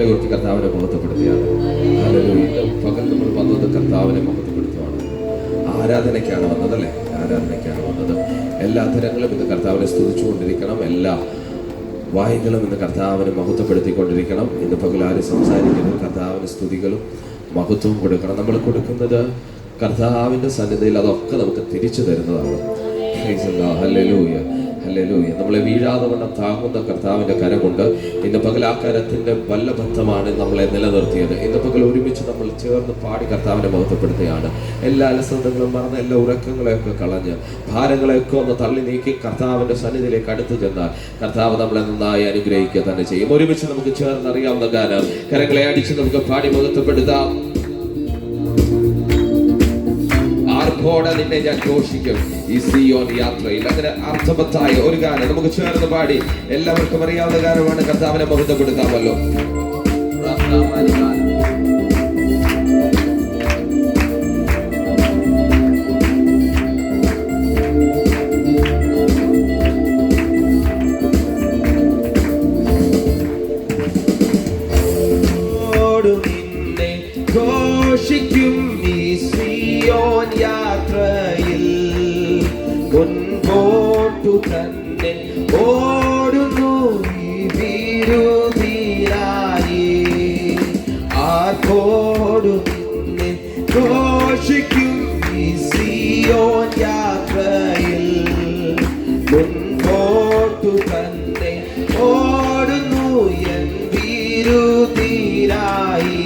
കുറിച്ച് കർത്താവിനെ മഹത്വപ്പെടുത്തിയാണ്. ഹല്ലേലൂയ. പകൽ നമ്മൾ വന്നത് കർത്താവിനെ മഹത്വപ്പെടുത്തുവാണ്. ആരാധനയ്ക്കാണ് വന്നതല്ലേ? ആരാധനയ്ക്കാണ് വന്നത്. എല്ലാ തരങ്ങളും ഇന്ന് കർത്താവിനെ സ്തുതിച്ചുകൊണ്ടിരിക്കണം. എല്ലാ വായികളും ഇന്ന് കർത്താവിനെ മഹത്വപ്പെടുത്തിക്കൊണ്ടിരിക്കണം. ഇന്ന് പകൽ ആരും സംസാരിക്കുന്നത് കർത്താവിന് സ്തുതികളും മഹത്വവും കൊടുക്കണം. നമ്മൾ കൊടുക്കുന്നത് കർത്താവിൻ്റെ സന്നിധിയിൽ അതൊക്കെ നമുക്ക് തിരിച്ചു തരുന്നതാണ്. Hallelujah, hallelujah. നമ്മളെ വീഴാതെ വണ്ണം താങ്ങുന്ന കർത്താവിൻ്റെ കരമുണ്ട്. ഇന്ന് പകൽ ആ കരത്തിൻ്റെ വല്ലഭത്വമാണ് നമ്മളെ നിലനിർത്തിയത്. ഇന്ന് പകൽ ഒരുമിച്ച് നമ്മൾ ചേർന്ന് പാടി കർത്താവിനെ മഹത്വപ്പെടുത്തുകയാണ്. എല്ലാ അലസതകളും മറന്ന് എല്ലാ ഉറക്കങ്ങളെയൊക്കെ കളഞ്ഞ് ഭാരങ്ങളെയൊക്കെ ഒന്ന് തള്ളി നീക്കി കർത്താവിൻ്റെ സന്നിധിയിലേക്ക് അടുത്ത് ചെന്നാൽ കർത്താവ് നമ്മളെ നന്നായി അനുഗ്രഹിക്കുക തന്നെ ചെയ്യും. ഒരുമിച്ച് നമുക്ക് ചേർന്ന് അറിയാവുന്ന ഗാനം കരങ്ങളെ അടിച്ച് നമുക്ക് പാടി മഹത്വപ്പെടുത്താം. ആർപ്പോടെ നിന്നെ ഞാൻ ഘോഷിക്കും ഈ സിയോൻ യാത്രയിൽ. അങ്ങനെ അർത്ഥവത്തായ ഒരു ഗാനം നമുക്ക് ചേർന്ന് പാടി എല്ലാവർക്കും അറിയാവുന്ന ഗാനമാണ്. കർത്താവിനെ മഹത്വപ്പെടുത്താമല്ലോ. നിന്നെ ഘോഷിക്കും ഈ സിയോൻ യാത്രയിൽ. മുൻപോട്ടു തന്നെ ഓടുന്നു ഈ വിരുദ്ധീരായി. ആർപ്പോടു നിന്നെ ഘോഷിക്കും ഈ സിയോൻ യാത്രയിൽ. മുൻപോട്ടു തന്നെ ഓടുന്നു എൻ വിരുദ്ധീരായി.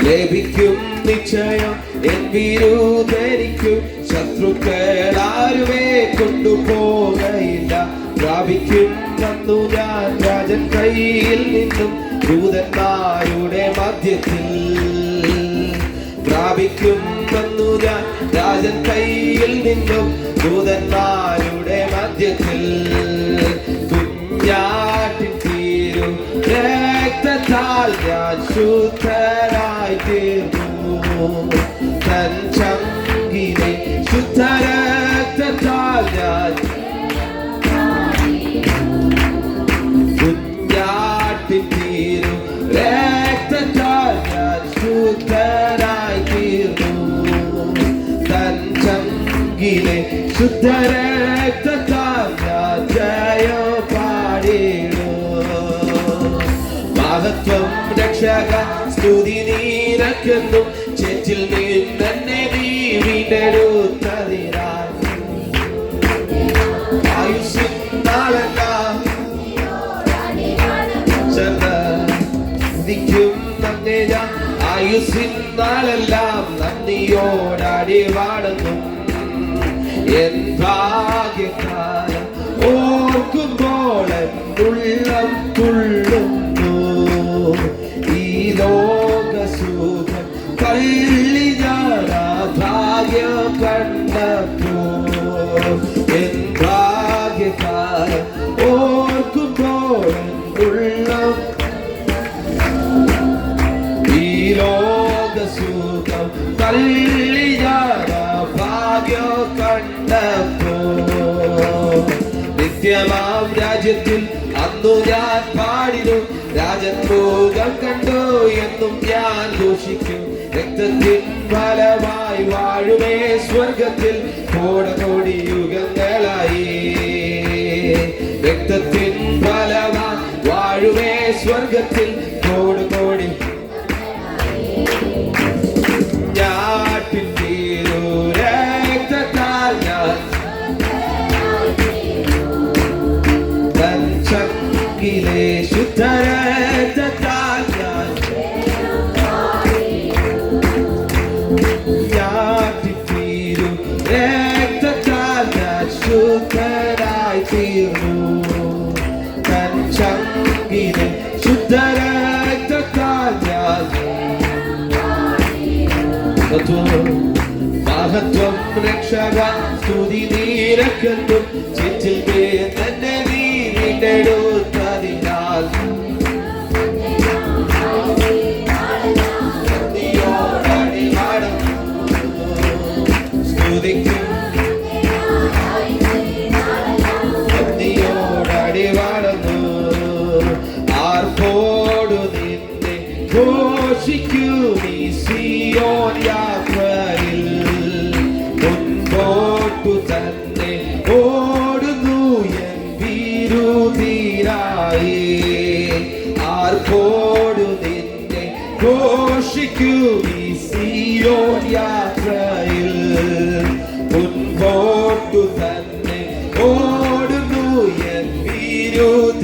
ലഭിക്കും നിശ്ചയം എൻ വിരുദ്ധരിക്കും. ശത്രുക്കളാരുമേ കൊണ്ടുപോകയില്ല. പ്രാപിക്കും വന്നു ഞാൻ രാജൻ കയ്യിൽ നിന്നും ദൂതന്മാരുടെ മധ്യത്തിൽ. പ്രാപിക്കും വന്നു ഞാൻ രാജൻ കയ്യിൽ നിന്നും ദൂതന്മാരുടെ മധ്യത്തിൽ. കുഞ്ഞാട്ടിൻ തീരും രക്തത്താൽ ഞാൻ ശുദ്ധരായി തീർന്നു. തൻ ചങ്കിലെ ശുദ്ധരക്തത്താൽ ഞാൻ കുഞ്ഞാട്ടിൻ തീരും രക്തത്താൽ ഞാൻ ശുദ്ധരായി തീർന്നു. തൻ ചങ്കിലെ ശുദ്ധരക്തത്താൽ ഞാൻ ജയം പാടിടും. മഹത്വം രക്ഷക സ്തുതി നീരക്കുന്നു. ചേറ്റിൽ നിന്നെ നീ വീണ്ടെടുത്തതിനാൽ ആയുസ്സിൻ നാളെല്ലാം ശ്രദ്ധിക്കും നന്ദി ഞാൻ. ആയുസ്സിൻ നാളെല്ലാം നന്ദിയോടാടി വാടുന്നു. എൻ ഭാഗ്യകാലം ഓർക്കുമ്പോൾ ഉള്ളം തുള്ളുന്നു. ഈ ലോകസുഖം തള്ളി ഞാൻ ഭാഗ്യം കണ്ടപ്പോൾ. എൻ ഭാഗ്യകാലം ഓർക്കുമ്പോൾ ഉള്ളം ഈ ലോകസുഖം തള്ളി ഞാൻ ഭാഗ്യം കണ്ടപ്പോൾ. നിത്യമാം രാജ്യത്തിൽ അന്നു ഞാൻ പാടിനു. രാജൻ മുഖം കണ്ടു എന്നും ഞാൻ ഘോഷിക്കും. രക്തത്തിൻ ഫലമായി വാഴുമേ സ്വർഗത്തിൽ കോടി യുഗങ്ങളായി. രക്തത്തിൻ ഫലമായി വാഴുമേ സ്വർഗത്തിൽ കോടി ഞാട്ടിൻ തീരു രക്തത്താൽ ഞാൻ തൻ ചങ്കിലെ ശുദ്ധരക്തത്താൽ ഞാൻ ഞാട്ടിൻ തീരു രക്തത്താൽ ഞാൻ ശുദ്ധരായി തീർന്നു. തൻ ചങ്കിലെ ശുദ്ധരക്തത്താൽ ഞാൻ മഹത്വം രക്ഷക സ്തുതി നീരക്കുന്നു. ചേറ്റിൽ തന്നെ നീ വീണ്ടെടുത്തതിനാൽ നന്ദിയോടാടി വാടുന്നു. സ്തുതിക്കും നന്ദിയോടാടി വാടുന്നു. ആർപ്പോ ഘോഷിക്കും ഈ സിയോൻ യാത്രയിൽ. മുൻപോട്ടു തന്നെ ഓടുന്നു എൻ വിരുദ്ധീരായി. ആർപ്പോടു നിന്നെ ഘോഷിക്കും ഈ സിയോൻ യാത്രയിൽ. മുൻപോട്ടു തന്നെ ഓടുന്നു എൻ വിരുദ്ധീരായി.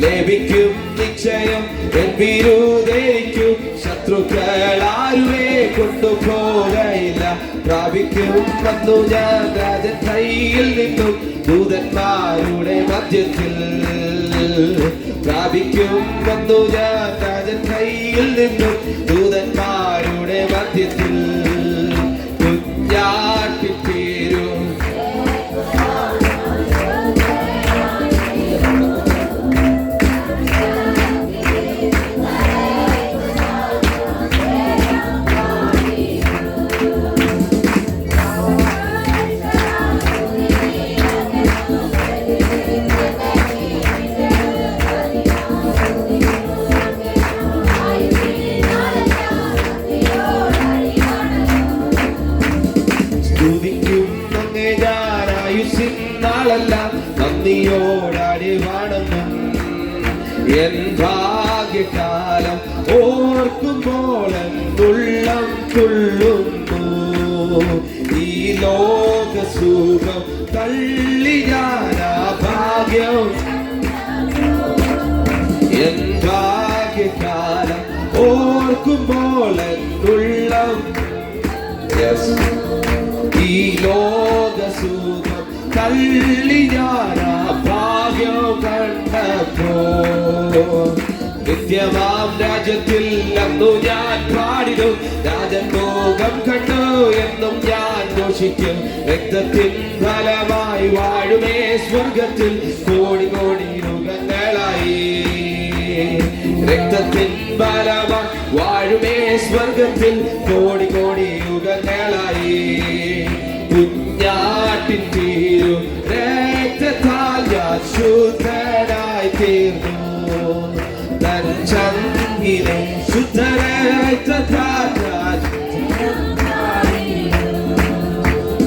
ലഭിക്കും നിശ്ചയം എൻ വിരുദ്ധേക്കും. ശത്രുക്കളാരുവേ കൊണ്ടുപോകയില്ല. പ്രാപിക്കും വന്നു ഞാൻ രാജൻ കയ്യിൽ നിന്നും ദൂതന്മാരുടെ മധ്യത്തിൽ. പ്രാപിക്കും വന്നു ഞാൻ രാജൻ കയ്യിൽ നിന്നും ദൂതന്മാരുടെ മധ്യത്തിൽ. കുഞ്ഞാട്ടിൻ പേരും നന്ദിയോടാടി വാണങ്ങും. എൻ ഭാഗ്യകാലം ഓർക്കുമ്പോൾ ഉള്ളം തുള്ളുന്നു. ഈ ലോകസുഖം തള്ളി ഞാനാ ഭാഗ്യം. എൻ ഭാഗ്യകാലം ഓർക്കുമ്പോൾ ഉള്ളം. ഈ ലോകസുഖം തള്ളി ഞാനാ ഭാഗ്യം കണ്ടപ്പോ. നിത്യമാം രാജ്യത്തിൽ അന്നു ഞാൻ പാടിടും. രാജൻ ഭോഗം കണ്ടു എന്നും ഞാൻ ഘോഷിക്കും. രക്തത്തിൻ ഫലമായി വാഴുമേ സ്വർഗത്തിൽ കോടി കോടി യുഗങ്ങളായി. രക്തത്തിൻ ഫലമായി വാഴുമേ സ്വർഗത്തിൽ കോടി കോടി യുഗങ്ങളായി. കുഞ്ഞാട്ടിൻ തീരും രക്തത്താൽ ഞാൻ ശുദ്ധനായി തീർന്നു. തൻ ചങ്കിലെ ശുദ്ധരക്തത്താൽ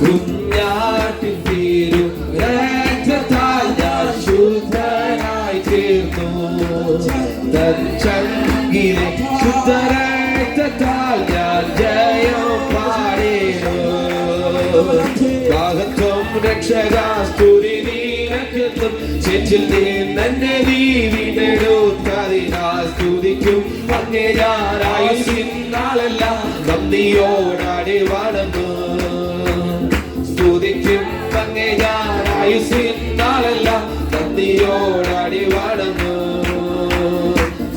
കുഞ്ഞാട്ടിൻ തീരും രക്തത്താൽ ഞാൻ ശുദ്ധനായി തീർന്നു. തൻ ചങ്കിലെ ശുദ്ധരക്തത്താൽ ഞാൻ ജയം പാടിടും. ഭാഗത്വം രക്ഷകാസ്തുതി നീനക്കെത്തും. ചേച്ചിൽ നിന്നെ നീ വീണ്ടെടുത്തതിനാൽ സ്തുതിക്കും അങ്ങേ ഞാൻ ആയുസ്സിനാളെല്ലാം നന്ദിയോടാടി വാണങ്ങും. സ്തുതിക്കും അങ്ങേ ഞാൻ ആയുസ്സിനാളെല്ലാം നന്ദിയോടാടി വാണങ്ങും.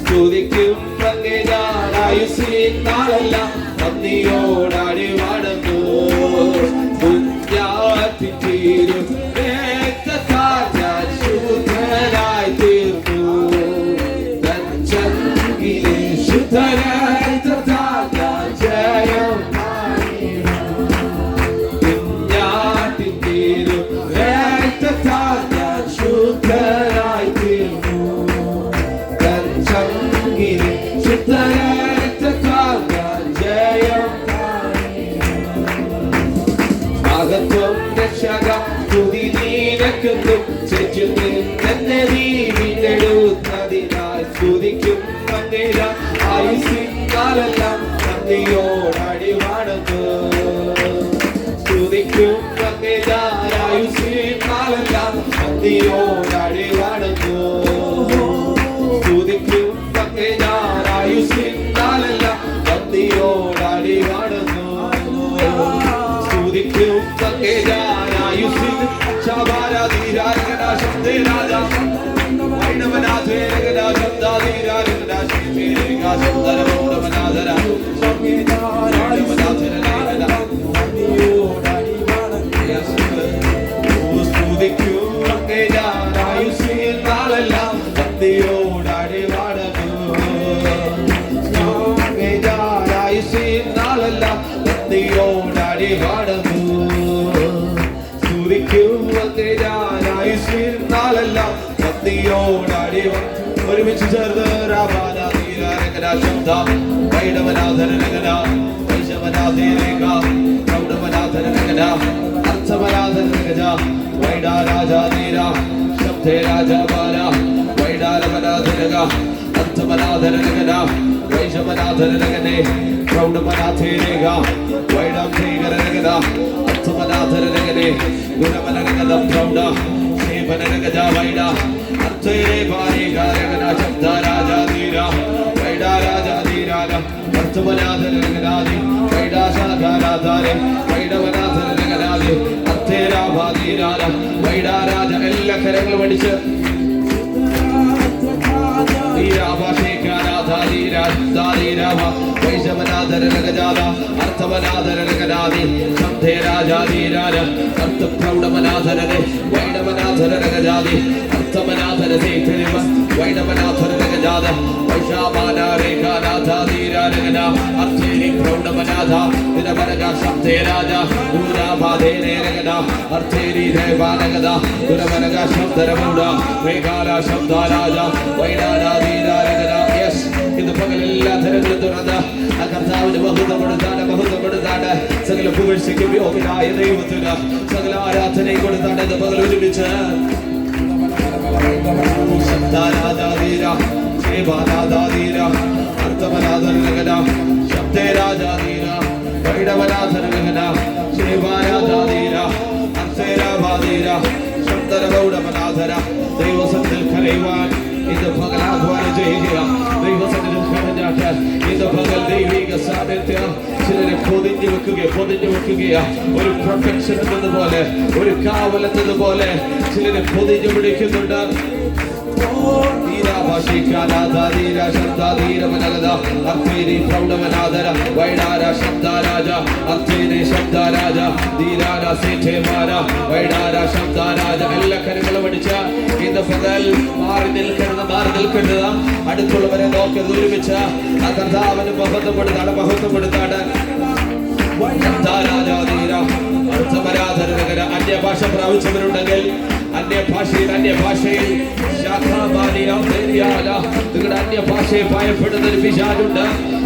സ്തുതിക്കും അങ്ങേ ഞാൻ ആയുസ്സിനാളെല്ലാം നന്ദിയോടാടി വാണങ്ങും. കുഞ്ഞാട്ടിൻ തീരും രക്തത്താൽ ഞാൻ ശുദ്ധനായി തീർന്നു. തൻ ചങ്കിലെ ശുദ്ധരക്തത്താൽ ഞാൻ ജയം. കുഞ്ഞാട്ടിൻ തീരും രക്തത്താൽ ഞാൻ ശുദ്ധനായി തീർന്നു. തൻ ചങ്കിലെ ശുദ്ധരക്തത്താൽ ഞാൻ ജയം. മഹത്വം രക്ഷക സ്തുതി നീനക്കെത്തും. ചേച്ചിൽ നിന്നെ നീ വീണ്ടെടുത്തതിനാൽ സ്തുതിക്കും അങ്ങേ ഞാൻ ആയുസ്സിനാളെല്ലാം നന്ദിയോടാടി വാണങ്ങും. സ്തുതിക്കും അങ്ങേ ഞാൻ ആയുസ്സിനാളെല്ലാം നന്ദിയോടാടി വാണങ്ങും. സ്തുതിക്കും അങ്ങേ ഞാൻ ആയുസ്സിനാളെല്ലാം നന്ദിയോടാടി വാണങ്ങും. സ്തുതിക്കും അങ്ങേ ഞാൻ ആയുസ്സിൻ ശാബാരാധീരാരകടാ ശബ്ദേ രാജാ വൈണവനാഥേ രകടാ ശബ്ദാധീരാരകടാ ശബ്ദേ രകടാ ശബ്ദരമോടമനാഥരാ അങ്ങേ ഞാൻ വൈണവനാഥരകടാ നന്ദിയോടാടി വാണങ്ങും. സ്തുതിക്കും അങ്ങേ ഞാൻ ആയുസ്സിനാളെല്ലാം നന്ദിയോടാടി വാണങ്ങും. അങ്ങേ ഞാൻ ആയുസ്സിനാളെല്ലാം നന്ദിയോടാടി വാണങ്ങും. സ്തുതിക്കും അങ്ങേ ഞാൻ ആയുസ്സിനാളെല്ലാം നന്ദിയോടാടി വാണങ്ങും. ഒരുമിച്ച് ചേർന്ന് ശബ്ദ വൈഡവനാഥനഗന വൈശവനാഥേരേഖ പ്രൗഢവനാഥനഗന അർത്ഥവനാഥനഗജ വൈഡാരാജാധീര ശബ്ദേ രാജാബാല വൈഡാരവനാഥനഗ അർത്ഥവനാഥനഗന വൈശവനാഥനഗനെ പ്രൗഢവനാഥേരേഖ വൈഡാംധേകരനഗന അർത്ഥവനാഥനഗനെ ഗുണവനഗന പ്രൗഢ ശേവനഗജ വൈഡ അർത്ഥേരേ ഭാരേകാരഗന ശബ്ദ രാജാധീര വൈഡാരാജാധീരാന അർത്ഥവനാഥനഗനാദി വൈഡാശാഖാരാധാരെ വൈഡവനാഥനഗനാദി അർത്ഥേരാഭാധീരാന വൈഡാരാജ എല്ലാ കരങ്ങളും അടിച്ച് വൈശവനാഥനഗജാല അർത്ഥവനാഥനഗനാദി ശബ്ദേ രാജാധീരാന അർത്ഥപ്രൗഢവനാഥനനെ വൈഡവനാഥനഗജാദി അർത്ഥവനാഥനസേ വൈഡവനാഥനഗജാത വൈശാപാനാരേഖാനാഥാധീരാനഗന അർത്ഥേരി പ്രൗഢവനാഥ ദിനവനഗ ശബ്ദേ രാജ ഗുരുരാഭാധേരേരഗന അർത്ഥേരി ദേവാനഗത ഗുരവനഗ ശബ്ദരമൗഢ മേഘാല ശബ്ദാരാജ വൈഡാരാധീരാനഗന. യെസ്, ഇന്ന് പകലെല്ലാ തരങ്ങളും തുറന്ന് ആ കർത്താവിന് ബഹുതപ്പെടുത്താണ് സകല പുകഴ്ചയ്ക്കും യോഗ്യനായ ദൈവത്തിന് സകല ആരാധനയും കൊടുത്താണ് ഇന്ന് പകൽ ഒരുമിച്ച് ശബ്ദാരാധാധീര ശേവാനാധാധീര അർത്ഥവനാഥനഗന ശബ്ദേ രാജാധീര വൈഡവനാഥനഗന ശേവാനാധാധീര അർത്ഥേരാഭാധീര ശബ്ദരമൗഢവനാഥന. ദൈവസന്നിധിയിൽ കരയുവാൻ ഇന്ന് പകൽ ആഹ്വാനം ചെയ്യുക. ദൈവസന്നിധിയിൽ കരഞ്ഞാട്ട് ഇന്ന് പകൽ ദൈവിക സാന്നിധ്യം ചിലരെ പൊതിഞ്ഞു വെക്കുകയാ. ഒരു പ്രൊട്ടക്ഷൻ എന്നതുപോലെ, ഒരു കാവലെന്നതുപോലെ ചിലരെ പൊതിഞ്ഞു പിടിക്കുന്നുണ്ട്. എല്ലാ കരങ്ങളും അടിച്ച ഇന്ന് പകൽ മാറി നിൽക്കരുത്. അടുത്തുള്ളവരെ നോക്കരുത്. ഒരുമിച്ച് ആ കർത്താവിന് മഹത്വപ്പെടുത്താണ്. അന്യഭാഷ പ്രാപിച്ചവരുണ്ടെങ്കിൽ അന്യഭാഷയിൽ നിങ്ങളുടെ അന്യഭാഷയെ ഭയപ്പെടുന്ന ഒരു പിശാചുണ്ട്.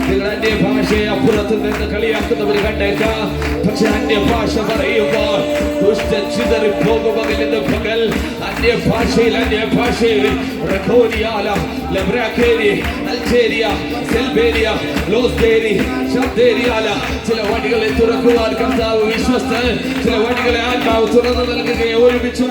നിങ്ങളുടെ അന്യഭാഷയെ അപ്പുറത്ത് നിന്ന് കളിയാക്കുന്നവർ കണ്ടേക്കാം. പക്ഷെ അന്യഭാഷ പറയുമ്പോൾ ദുഷ്ടൻ ചിതറിപ്പോകുമെങ്കിൽ ഇന്ന് പകൽ അന്യഭാഷയിൽ ചില വഴികളെ തുറക്കുവാൻ കർത്താവ് വിശ്വസ്തൻ. ചില വഴികളെ ആത്മാവ് തുറന്നു നൽകുകയെ ഒരുമിച്ച്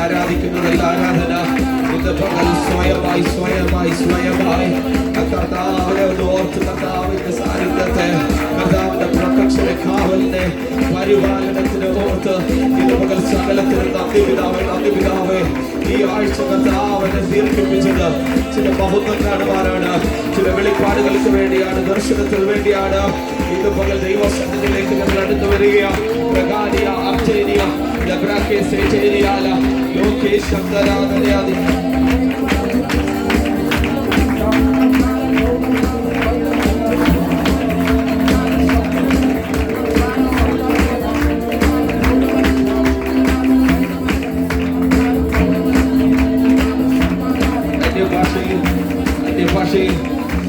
ആരാധിക്കുന്നതല്ല ആരാധന. ഇന്ന് പകൽ സ്വയമായി കർത്താവിനെ ഓർത്ത് കർത്താവിന്റെ സാന്നിധ്യത്തെ, കർത്താവിന്റെ പ്രൊട്ടക്ഷനെ, കാവലിനെ, പരിപാലനത്തിന് ഓർത്ത് ഇന്ന് പകൽ സകലത്തിന് നന്ദി പിതാവേ. ഈ ആഴ്ച കർത്താവിനെ ദീർഘിപ്പിച്ചത് ചില മഹത്വം കാണുവാനാണ്, ചില വെളിപ്പാടുകൾക്ക് വേണ്ടിയാണ്, ദർശനത്തിന് വേണ്ടിയാണ്. ഇന്ന് പകൽ ദൈവസന്നിധിയിലേക്ക് ഞങ്ങൾ അടുത്ത് വരികയാണ്.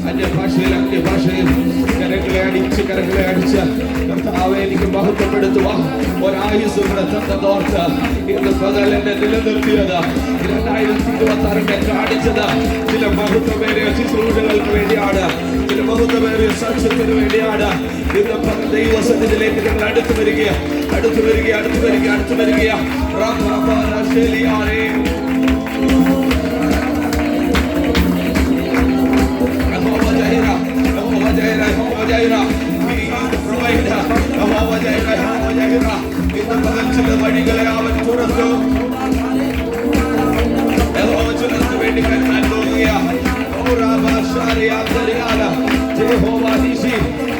അന്യഭാഷയിൽ കരങ്ങളെ അടിച്ച് കർത്താവെ എനിക്ക് മഹത്വപ്പെടുത്തുക. ഒരായുസ് ഇവിടെ തന്നതോർത്ത് ഇന്ന് പകൽ എന്നെ നിലനിർത്തിയത് 2026 കാണിച്ചത് ചില മഹത്വമേറിയ ശുശ്രൂഷകൾക്ക് വേണ്ടിയാണ്, ചില മഹത്വമേറിയ സാക്ഷ്യത്തിന് വേണ്ടിയാണ്. ഇന്ന് പകൽ ദൈവസന്നിധിയിലേക്ക് ഞങ്ങൾ അടുത്തു വരിക. Jaira, ഇന്ന് പകൽ ചില വഴികളെ അവൻ തുറന്നു. ചിലർക്ക് വേണ്ടി കരുതാൻ തോന്നുക.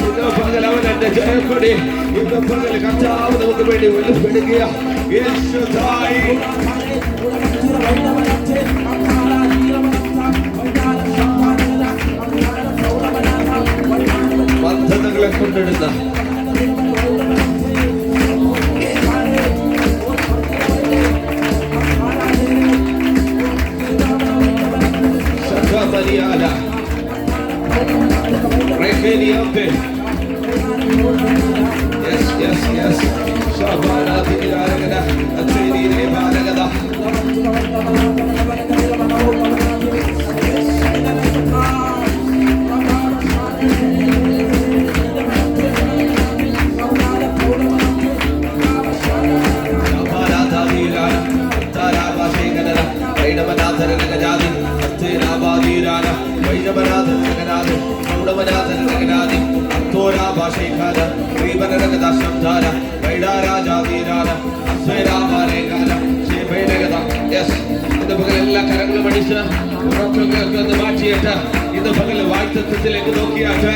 ഇന്ന് പകൽ അവൻ എന്റെ ജയക്കൊടി. ഇന്ന് പകൽ കർത്താവ് നമുക്ക് വേണ്ടി വെളിപ്പെടുക. പദ്ധതികളെ കൊണ്ടിടുന്ന Mariana Rekeniante Yes Shabana Diragada Atini Nevanagada Shabana Diragada Taraba Shekada Rainamanathara Nagajadi Badirana, Vaidabanath, Naganadi, Mudamanath, Naganadi, Tora Bashekada, Ribanagada Shamdara, Vaidara Jadirana, Svera Baregana, Shebenagada, yes, in the Bagala Karamanisha, the Machiata, in the Bagala White, the Telekokiata,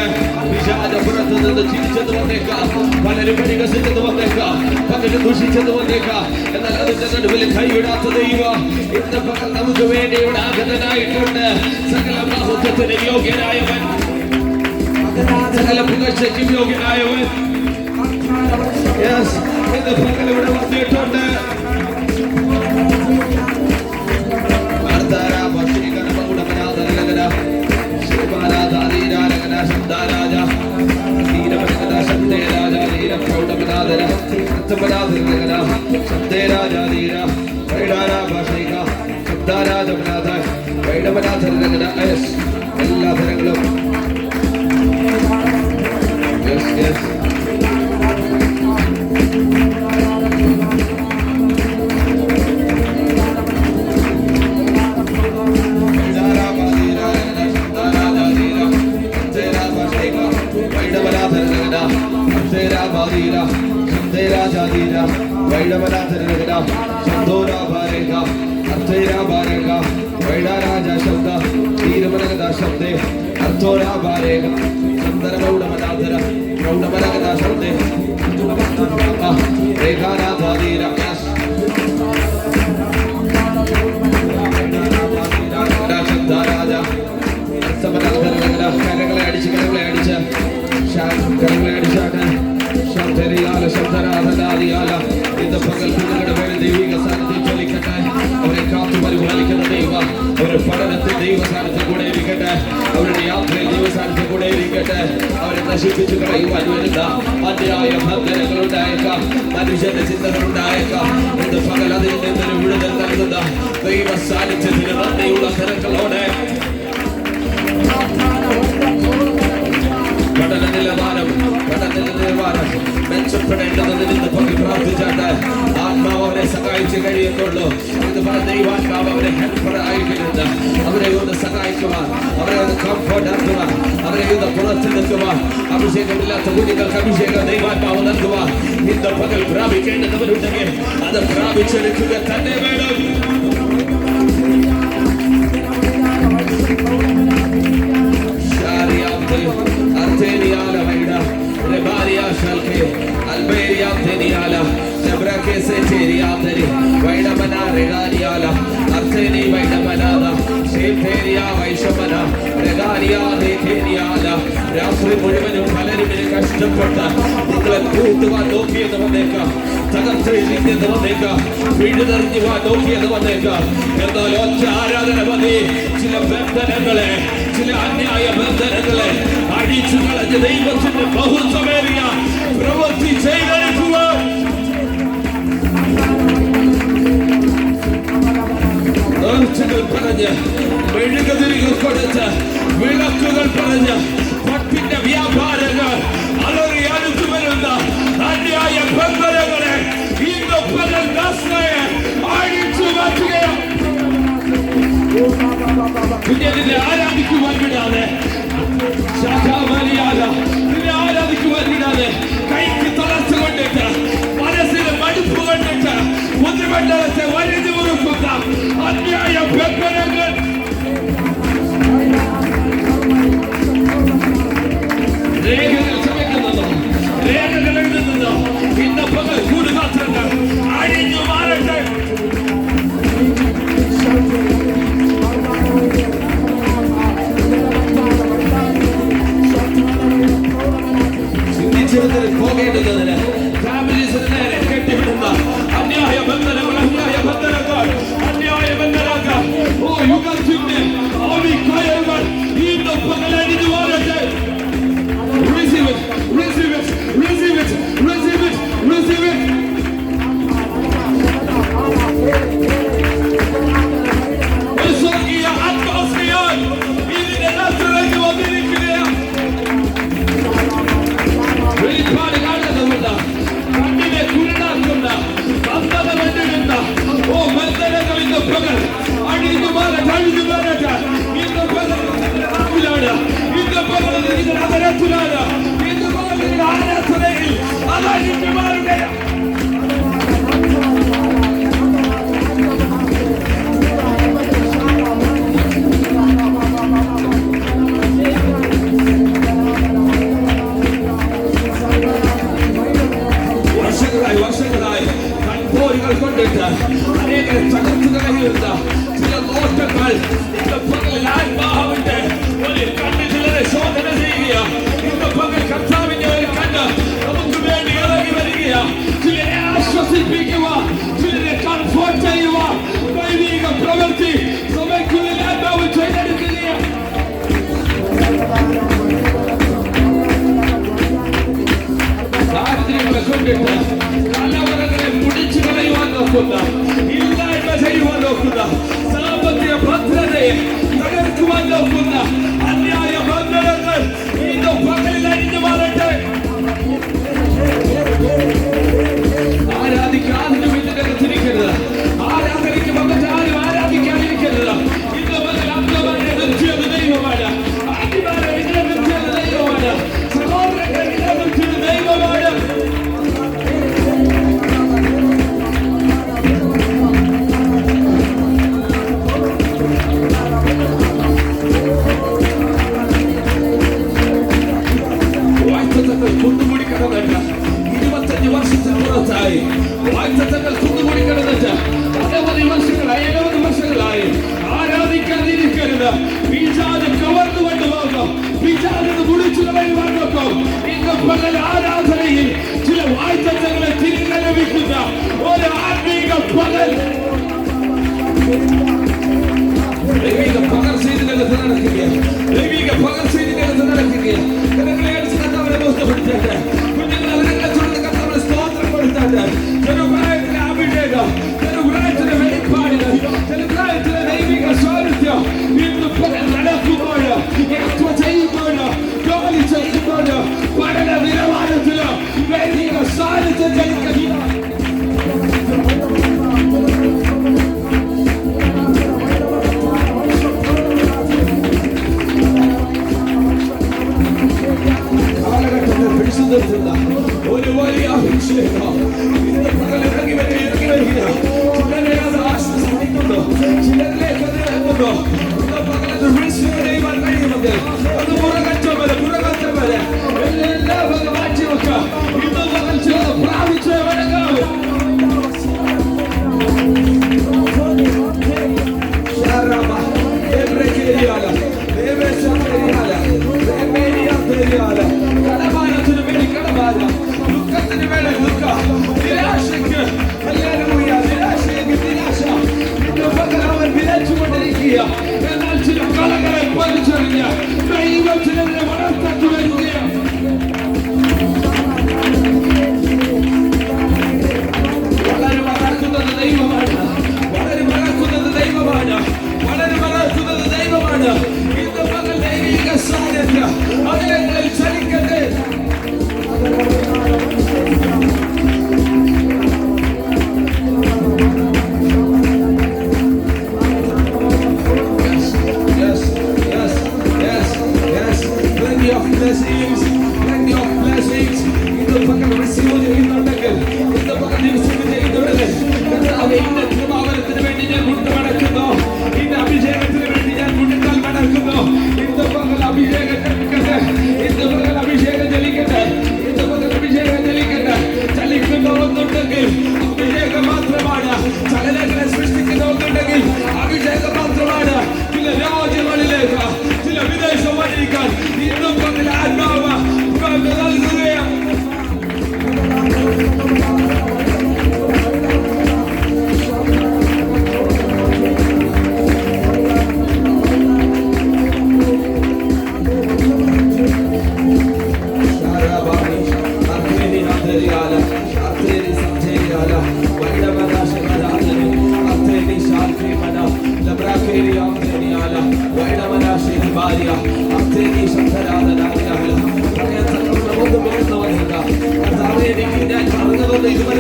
Vishada Purata, the Chief of the Vodeka, Panelipanic to the Vodeka, Panelikushi to the Vodeka, and the other will tell you after the Eva, in the Bagala of the way they would have the night. Sakala Mahotata Yogi Ayavan Sakala Pugacha Yogi Ayavan. Yes, in the Pakala would have their daughter Ardara Bashika Buddha Lagana Shivana Darina Lagana Shandaraja Nina Magana Shanderaja Nina Kauda Manadara Tamanadra Lagana Shanderaja Nina Vaidara Bashika Shandara Jamanada Vaidabanath Lagana yes Ella Tharangalo yes Shandora Barega, Atera Barega, Vaidaraja Shabda, Niramanagada Shabde, Atora Barega, Shandara Raudamanadara, Raudamanagada Shabde, Regana Badira, yes. Shandaraja, Samanagada, Karagla Adisha, Shanteriala, Shantarada, Dadiala, in the Pagal Puga, Deviga, Santi Jolicata, or a Katu Valika Deva, or a Father of the Deva Santa Gudavicata, or a Yatra Deva Santa Gudavicata, or a Nashipi Ivanida, and the Aya Panther Daika, Madusha is in the Daika, in the Pagaladi, in the Buddha Nanda, they were silent in the Monday, Ulakaraka. പ്രാർത്ഥിച്ചാട്ട് ആത്മാവനെ സഹായിച്ച് കഴിയുന്നുള്ളൂ. ഇതുപോലെ ദൈവാത്മാവ് അവരെ helper ആയിരിക്കുന്നത്. അവരെ ഒന്ന് സഹായിക്കുവാൻ, അവരെ ഒന്ന് കംഫർട്ട് ആക്കുവാൻ, അവരെ ഒന്ന് പുറത്ത് നിൽക്കുവാൻ, അഭിഷേകമില്ലാത്ത കുഞ്ഞുങ്ങൾക്ക് അഭിഷേകം ദൈവാത്മാവ് നൽകുവാൻ ഇന്ന് പകൽ പ്രാപിക്കേണ്ടവരുണ്ടെങ്കിൽ അത് പ്രാപിച്ചെടുക്കുക തന്നെ വേണം. Arteniala Vaida, Rebaria Shalke, Alberia Teniala, Nebrake Seteria Teri, Vaida Mana Regariala, Arteni Vaida Manada, Sheperia Vaishamana, Regaria Rekeniala, Rafri Mudiman, Valeri Kastapata, Muklan Kutuva Doki the Vaneka, Takatri the Vaneka, Peter Diva Doki the Vaneka, and the Lord Jara the Navadi, Chilabenta Nagale, Chilania Benta അടിച്ചുകളഞ്ഞ ദൈവത്തിന്റെ ബഹുത്വമേറിയ പ്രവൃത്തി ചെയ്തെടുക്കുവാൻ പറഞ്ഞ് മെഴുകുതിരികൾ കൊടുത്ത് വിളക്കുകൾ പറഞ്ഞ് പട്ടിന്റെ വ്യാപാരങ്ങൾ അലറി അടുത്തു വരുന്ന അന്യായ ബന്ധനങ്ങളെ ഇന്ന് പകൽ അടിച്ചു മാറ്റുകയാണ്. പിന്നെ ഇതിനെ ആരാധിക്കുവാൻ വിടാതെ ആരാധിക്കുവാൻ വിടാതെ കൈക്ക് തല പോകേണ്ടതിന് ഫാമിലീസിന് നേരെ കെട്ടിവിടുന്ന അന്യായ ബന്ധനങ്ങൾ അന്യായ ബന്ധനങ്ങൾ ഓ യുഗത്തിന്റെ ആവിക്കയറുകൾ ഇന്ന് പകലടിഞ്ഞു മാറട്ടെ. Receive it, receive it, receive it, receive it, receive it. ഒരു സ്വർഗീയ അറ്റ്മോസ്ഫിയർ ഇതിന്റെ നാട്ടിലേക്ക് വന്നിരിക്കുകയാണ്. വെളിപ്പാട് കാണുന്നതുകൊണ്ട് കണ്ണിനെ കുരുടാക്കുന്ന ബന്ധന വേണ്ടിടുന്ന ഓ ബന്ധനങ്ങൾ ഇന്ന് പകൽ അടിഞ്ഞു മാറട്ടെ, അഴിഞ്ഞു മാറട്ടെ. ഇന്ന് പകൽ നാവിലാണ്, ഇന്ന് പകൽ നിങ്ങളുടെ നഗരത്തിലാണ്, ഇന്ന് പകൽ നിങ്ങളുടെ ആരാധനയിൽ അത് അഴിഞ്ഞു മാറുകയാണ്. വർഷങ്ങളായി കൺപോരുകൾ കൊണ്ടിട്ട് അനേകരെ തകർത്തു കളയുന്ന ചില നോട്ടങ്ങൾ ഇന്ന് പകൽ ആത്മാവിന്റെ ഒരു കണ്ണ് ചിലരെ ശോധന ചെയ്യുക. ഇന്ന് പകൽ കർത്താവിന്റെ ഒരു കണ്ണ് നമുക്ക് വേണ്ടി ഇറങ്ങി വരിക, ചിലരെ ആശ്വസിപ്പിക്കുക, ചിലരെ കംഫോർട്ട് ചെയ്യുക. ദൈവിക പ്രവൃത്തി സഭയ്ക്കുള്ളിൽ ആത്മാവ് ചെയ്തെടുക്കുകയാണ്. ദാരിദ്ര്യങ്ങളെ കൊണ്ടിട്ട് കലവറകളെ മുടിച്ചു കളയുവാൻ നോക്കുന്ന, ഇല്ലായ്മ ചെയ്യുവാൻ നോക്കുന്ന, സാമ്പത്തിക ഭദ്രതയെ തകർക്കുവാൻ നോക്കുന്ന അന്യായ ബന്ധനങ്ങൾ ഇന്ന് പകലിൽ അഴിഞ്ഞു മാറട്ടെ. ആരാധിക്കാതിന് വീട്ടിനകത്തിരിക്കരുത്, ആരാധനയ്ക്ക് വന്നിട്ട് ആരും ആരാധിക്കാതിരിക്കരുത്. ഇന്ന് പകൽ അന്തമാരെ നിർത്തിയത് ദൈവമാണ്, ആദ്യമാരെ ഇതിനെ നിർത്തിയത് ദൈവമാണ്, സഹോദരങ്ങളെ ഇതിനെ നിർത്തിയത് ദൈവമാണ്. കുന്നുകൂടിക്കണമെന്ന് 25 വർഷത്തിന് പുറത്തായി വാഗ്ദത്തങ്ങൾ കുന്നുകൂടിക്കണമെന്ന് അനവധി വർഷങ്ങളായി ആരാധിക്കാതിരിക്കരുത്. പിശാച് കവർന്നു കൊണ്ടുപോകും, പിശാചിന് മുടിച്ചു കളയുവാൻ നോക്കും. ഇന്ന് പകൽ ആരാധനയിൽ ചില വാഗ്ദത്തങ്ങളെ തിരികെ ലഭിക്കുന്ന ഒരു ആത്മീക പകൽ ദൈവിക പകൽ ചെയ്തിനകത്ത് നടക്കുകയാണ്. ദൈവിക പകൽ ചെയ്തിനകത്ത് നടക്കുകയാണ്. ജനങ്ങളെ അടിച്ച് കർത്താവിനെ ബോധപ്പെടുത്തട്ടെ. കുഞ്ഞുങ്ങളെ അവരെ ചുരുന്ന് കർത്താവിനെ സ്തോത്രം കൊടുത്തട്ടെ. ചെറുപ്രായത്തിലെ അഭിഷേകം, ചെറുപ്രായത്തിലെ വെളിപ്പാടുകൾ, ചെറുപ്രായത്തിലെ ദൈവിക സാന്നിധ്യം ഇന്ന് പകൽ നടക്കുമ്പോൾ, യാത്ര ചെയ്യുമ്പോൾ, ജോലി ചെയ്യുമ്പോൾ, പഠന നിലവാരത്തില് ദൈവിക സാന്നിധ്യം ജനിക്കുക. ഒരു വലിയ അഭിഷേകം ഇന്ന് പകൽ ഇറങ്ങി വരിക. ചിലരെ അത് ആശ്വസിപ്പിക്കുന്നു, ചിലരിലേക്ക് അത് ഇറങ്ങുന്നു. ഇന്ന് പകൽ അത് വിളിച്ചുവാൻ കഴിയുമെങ്കിൽ അത് പുറകറ്റം വരെ എല്ലാം മാറ്റി വെക്കാം. ഇന്ന് പകൽ ചേർന്ന് പ്രാപിച്ച് വഴങ്ങാവും. കടമാനത്തിന് വേണ്ടി കടമാന, ദുഃഖത്തിന് വേണ്ടി ദുഃഖം, നിരാശയ്ക്ക് നിരാശ. ഇന്ന് പകൽ അവൻ വിലച്ചുകൊണ്ടിരിക്കുക. എന്നാൽ ചില കളകളെ Shandariala, Arteri Santariala, Vaidamana Shakaradani, Arteri Shanti Mana, Labrakeri Amteriala, Vaidamana Shiribaria, Arteri Shantaradana,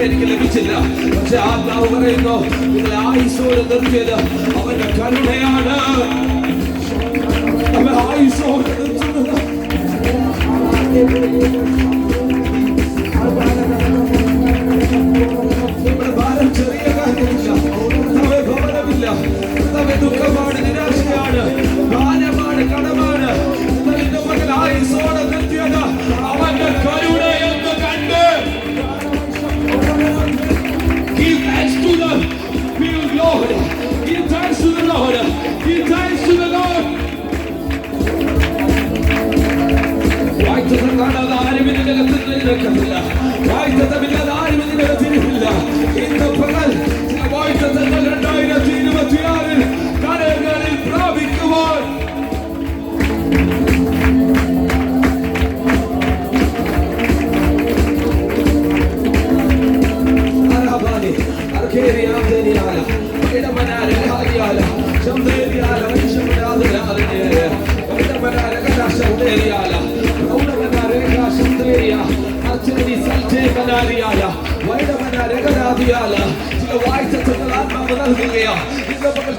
എനിക്ക് ലഭിച്ചില്ല. പക്ഷെ ആത്മാവ് പറയുന്നു നിങ്ങളെ ആയുസ്സോടെ നിർത്തിയത് അവന്റെ കരുണയാണ്. അവൻ ആയുസ്സോടെ നിർത്തുന്നത് നമ്മുടെ ഭാരം ചെറിയ കാര്യമില്ല, ഭവനമില്ല, ദുഃഖമാണ്, നിരാശയാണ്, ഭാരമാണ്, കടമാണ്. നിന്റെ മകൻ ആയുസ്സോടെ നിർത്തിയത് അവന്റെ കരുണയെന്ന് കണ്ട് give thanks to the Lord. Give thanks to the Lord. Give thanks to the Lord. വായ്ത്തതമില്ലാതെ ആരും ഇതിന്റെ നിൽക്കുന്നില്ല. വായ്ത്തതമില്ലാതെ ആരും ഇതിന്റെ തിരിവില്ല. ഇന്ന് പകൽ ചില വായ്ത്തതങ്ങൾ 2026 കരങ്ങളിൽ പ്രാപിക്കുവാൻ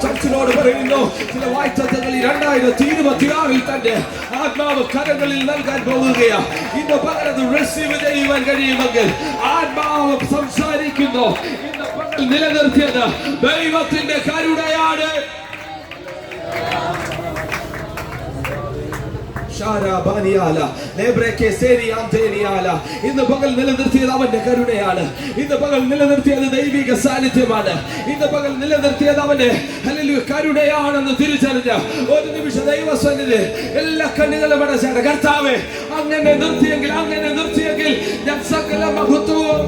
ചർച്ചിനോട് പറയുന്നു ചില വായ്ത്തങ്ങൾ 2026 തന്നെ ആത്മാവ് കരങ്ങളിൽ നൽകാൻ പോവുകയാ. ഇന്ന് പകരം റിസീവ് ചെയ്യുവാൻ കഴിയുമെങ്കിൽ ആത്മാവ് സംസാരിക്കുന്നു. ഇന്ന് പകൽ നിലനിർത്തിയത് ദൈവത്തിന്റെ കരുണയാണ്. ഇന്ന് പകൽ നിലനിർത്തിയത് അവന്റെ കരുണയാണ്. ഇന്ന് പകൽ നിലനിർത്തിയത് ദൈവിക സാന്നിധ്യമാണ്. ഇന്ന് പകൽ നിലനിർത്തിയത് അവന്റെ കരുണയാണെന്ന് തിരിച്ചറിഞ്ഞ ഒരു നിമിഷം ദൈവസന്നിധി എല്ലാ കണ്ണുകളും അടച്ചാണ്. കർത്താവേ, അങ്ങനെ നിർത്തിയെങ്കിൽ ഞാൻ സകല മഹത്വവും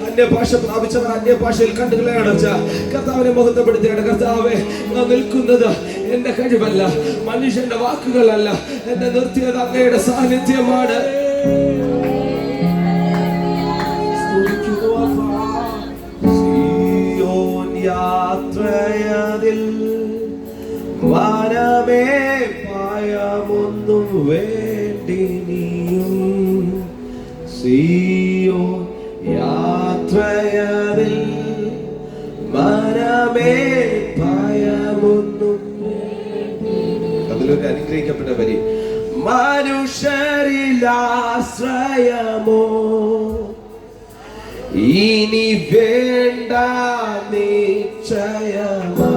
അന്യഭാഷ പ്രാപിച്ചവർ അന്യഭാഷയിൽ കണ്ണുകളെ അടച്ച കർത്താവിനെ മഹത്വപ്പെടുത്തിയാണ്. കർത്താവേ, നാം നിൽക്കുന്നത് എന്റെ കഴിവല്ല, മനുഷ്യന്റെ വാക്കുകളല്ല, എന്നെ നിർത്തിയത് അങ്ങയുടെ സാന്നിധ്യമാണ്. യാത്രയതിൽ മനമേ പായമൊന്നും വേണ്ടി നീയും സിയോൻ യാത്രയതിൽ മനമേ പായമൊന്നും. അതിലൊരു അനുഗ്രഹിക്കപ്പെട്ട വരി, മനുഷ്യരിലാശ്രയമോ ഇനി വേണ്ട നിശ്ചയമാ,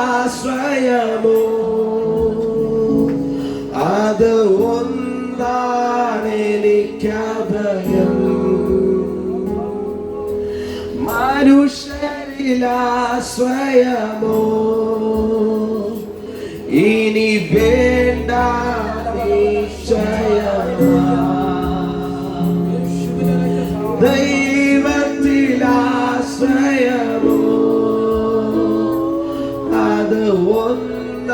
ദൈവത്തിലാശ്രയമോ അത് ഒന്നാണെനിക്കഭയം. മനുഷ്യരിലാശ്രയമോ ഇനി വേണ്ട ദൈവത്തിലാശ്രയമോ അത് ഒന്നാണെനിക്കഭയം.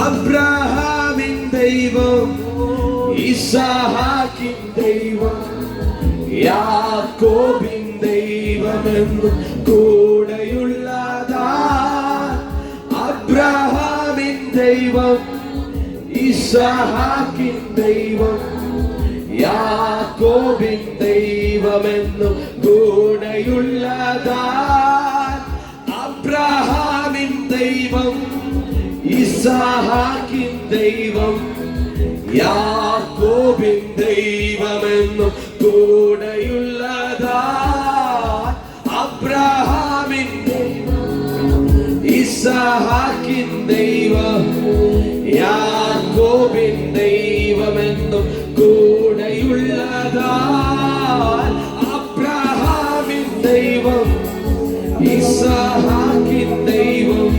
അബ്രഹാമിൻ ദൈവം, ഇസ്ഹാക്കിൻ ദൈവം, യാക്കോബിൻ ദൈവമെന്നും കൂടെയുള്ളതാ. അബ്രഹാമിൻ ദൈവം, ഇസ്ഹാക്കിൻ ദൈവം, യാക്കോബിൻ ദൈവമെന്നും കൂടെയുള്ളതാ. അബ്രഹാമിൻ ദൈവം, ഇസ്ഹാക്കിൻ ദൈവം, യാക്കോബിൻ ദൈവമെന്നും കൂടെയുള്ളതാ. അബ്രഹാമിൻ ദൈവം, ഇസ്ഹാക്കിൻ ദൈവം, യാക്കോബിൻ ദൈവമെന്നും കൂടെയുള്ളതാ. അബ്രഹാമിൻ ദൈവം, ഇസ്ഹാക്കിൻ ദൈവം,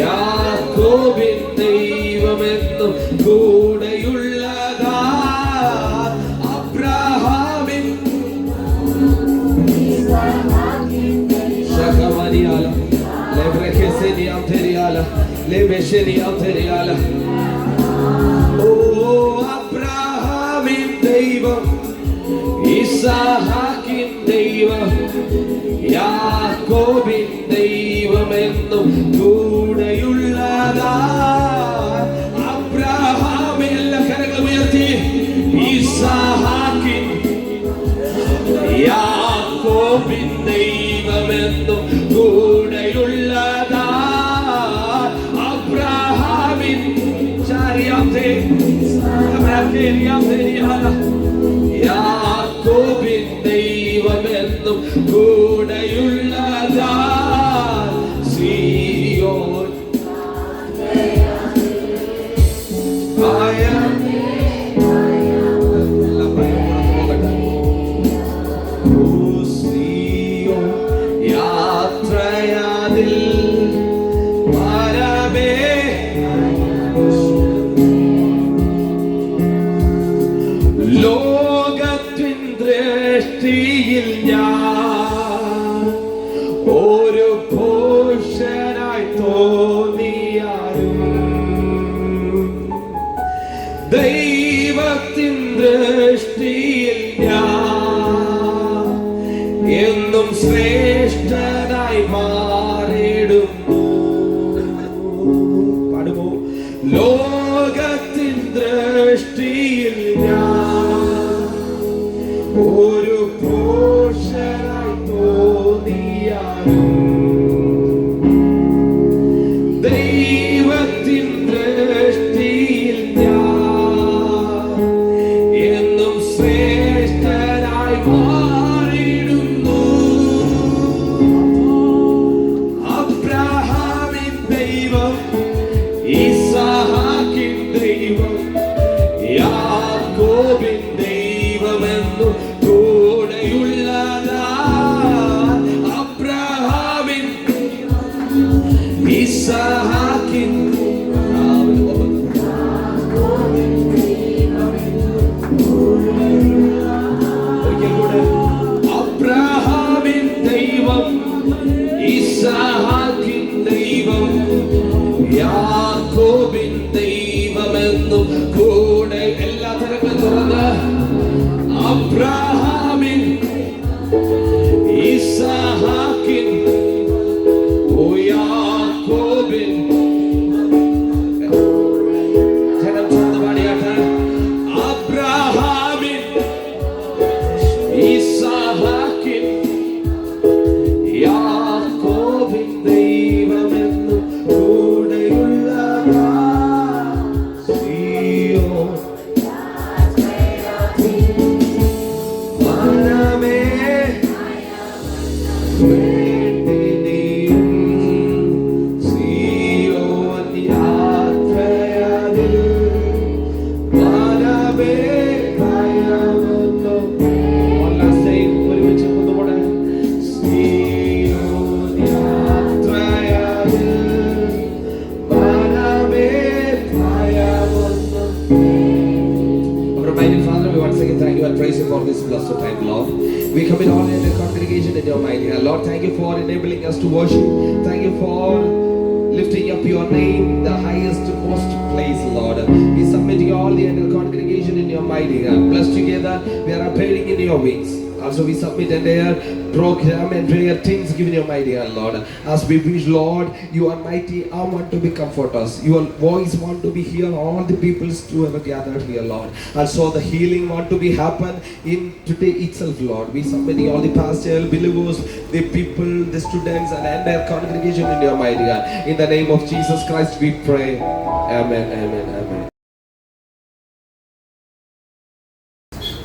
യാക്കോബിൻ ദൈവമെന്നും കൂടെയുള്ളതാ. അബ്രഹാമിൻ അബ്രഹാമിൻ ദൈവം, ഇസ്ഹാക്കിൻ ദൈവം, യാക്കോബിൻ ദൈവമെന്നും കൂടെയുള്ളതാ. അബ്രഹാമിൻ, എല്ലാ കരങ്ങളും ഉയർത്തി, ഇസ്ഹാക്കിൻ യാക്കോബിൻ ദൈവമെന്നും കൂടെയുള്ളതാ. അബ്രഹാമിൻ യാക്കോബിൻ ദൈവമെന്നും കൂടെയുള്ളതാ. സിയോൻ യാത്രയാതിൽ വരവേ ലോകത്തിൻ ദൃഷ്ടിയിൽ ഞാൻ ഒരു പുരുഷനായി തോന്നിയാലും ദൈവത്തിൻ ദൃഷ്ടിയിൽ ഞാൻ എന്നും ശ്രേഷ്ഠനായി മാറിടുന്നു. പാടുമോ? ലോകത്തിൻ ദൃഷ്ടിയിൽ ഞാൻ ഒരു പുരുഷനായി തോന്നിയാലും ദൈവത്തിൻ ദൃഷ്ടിയിൽ ഞാൻ എന്നും ശ്രേഷ്ഠനായി മാറിടുന്നു. അബ്രഹാമിൻ ദൈവം, ഇസ്ഹാക്കിൻ ദൈവം, യാക്കോബിൻ ദൈവമെന്നും കൂടെയുള്ളതാ. അബ്രഹാമിൻ ഇസ്ഹാക്കിൻ അബ്രഹാമിൻ ദൈവം, ഇസ്ഹാക്കിൻ ദൈവം, യാക്കോബിൻ ദൈവമെന്നും കൂടെ. എല്ലാ തരങ്ങളും തുറന്ന് അബ്രഹാമിൻ ഇസ്ഹാക്കിൻ യാക്കോബിൻ. ജനം ചേർന്ന് പാടിയാട്ടെ. അബ്രഹാമിൻ ഇസ്ഹാക്കിൻ യാക്കോബിൻ ദൈവമെന്നും കൂടെയുള്ളതാ. സിയോൻ മനമേ വേണ്ടി നീയും സിയോൻ യാത്രയാതിൽ മനമേ ഭയമൊന്നും. ഒരുമിച്ച് ഒന്നുകൂടെ. സിയോൻ യാത്രയാതിൽ മനമേ ഭയമൊന്നും. Our mighty Father, we once again thank you and praise you for this blessed time, Lord. We come in all in the congregation in your mighty hand. Lord, thank you for enabling us to worship. Thank you for lifting up your name, the highest, most place, Lord. We submit you all the entire congregation in your mighty hand. Blessed together, we are abiding in your wings. Also, we submit and their program and prayer things given your mighty hand, Lord. As we wish, Lord, you are mighty. I want to be comfort us. Your voice want to be here. All the peoples to have gathered here, Lord. Also, the healing want to be happen in today itself, Lord. We submit all the pastors, believers, the people, the students, and entire congregation in your mighty hand. In the name of Jesus Christ, we pray. Amen. Amen. Amen.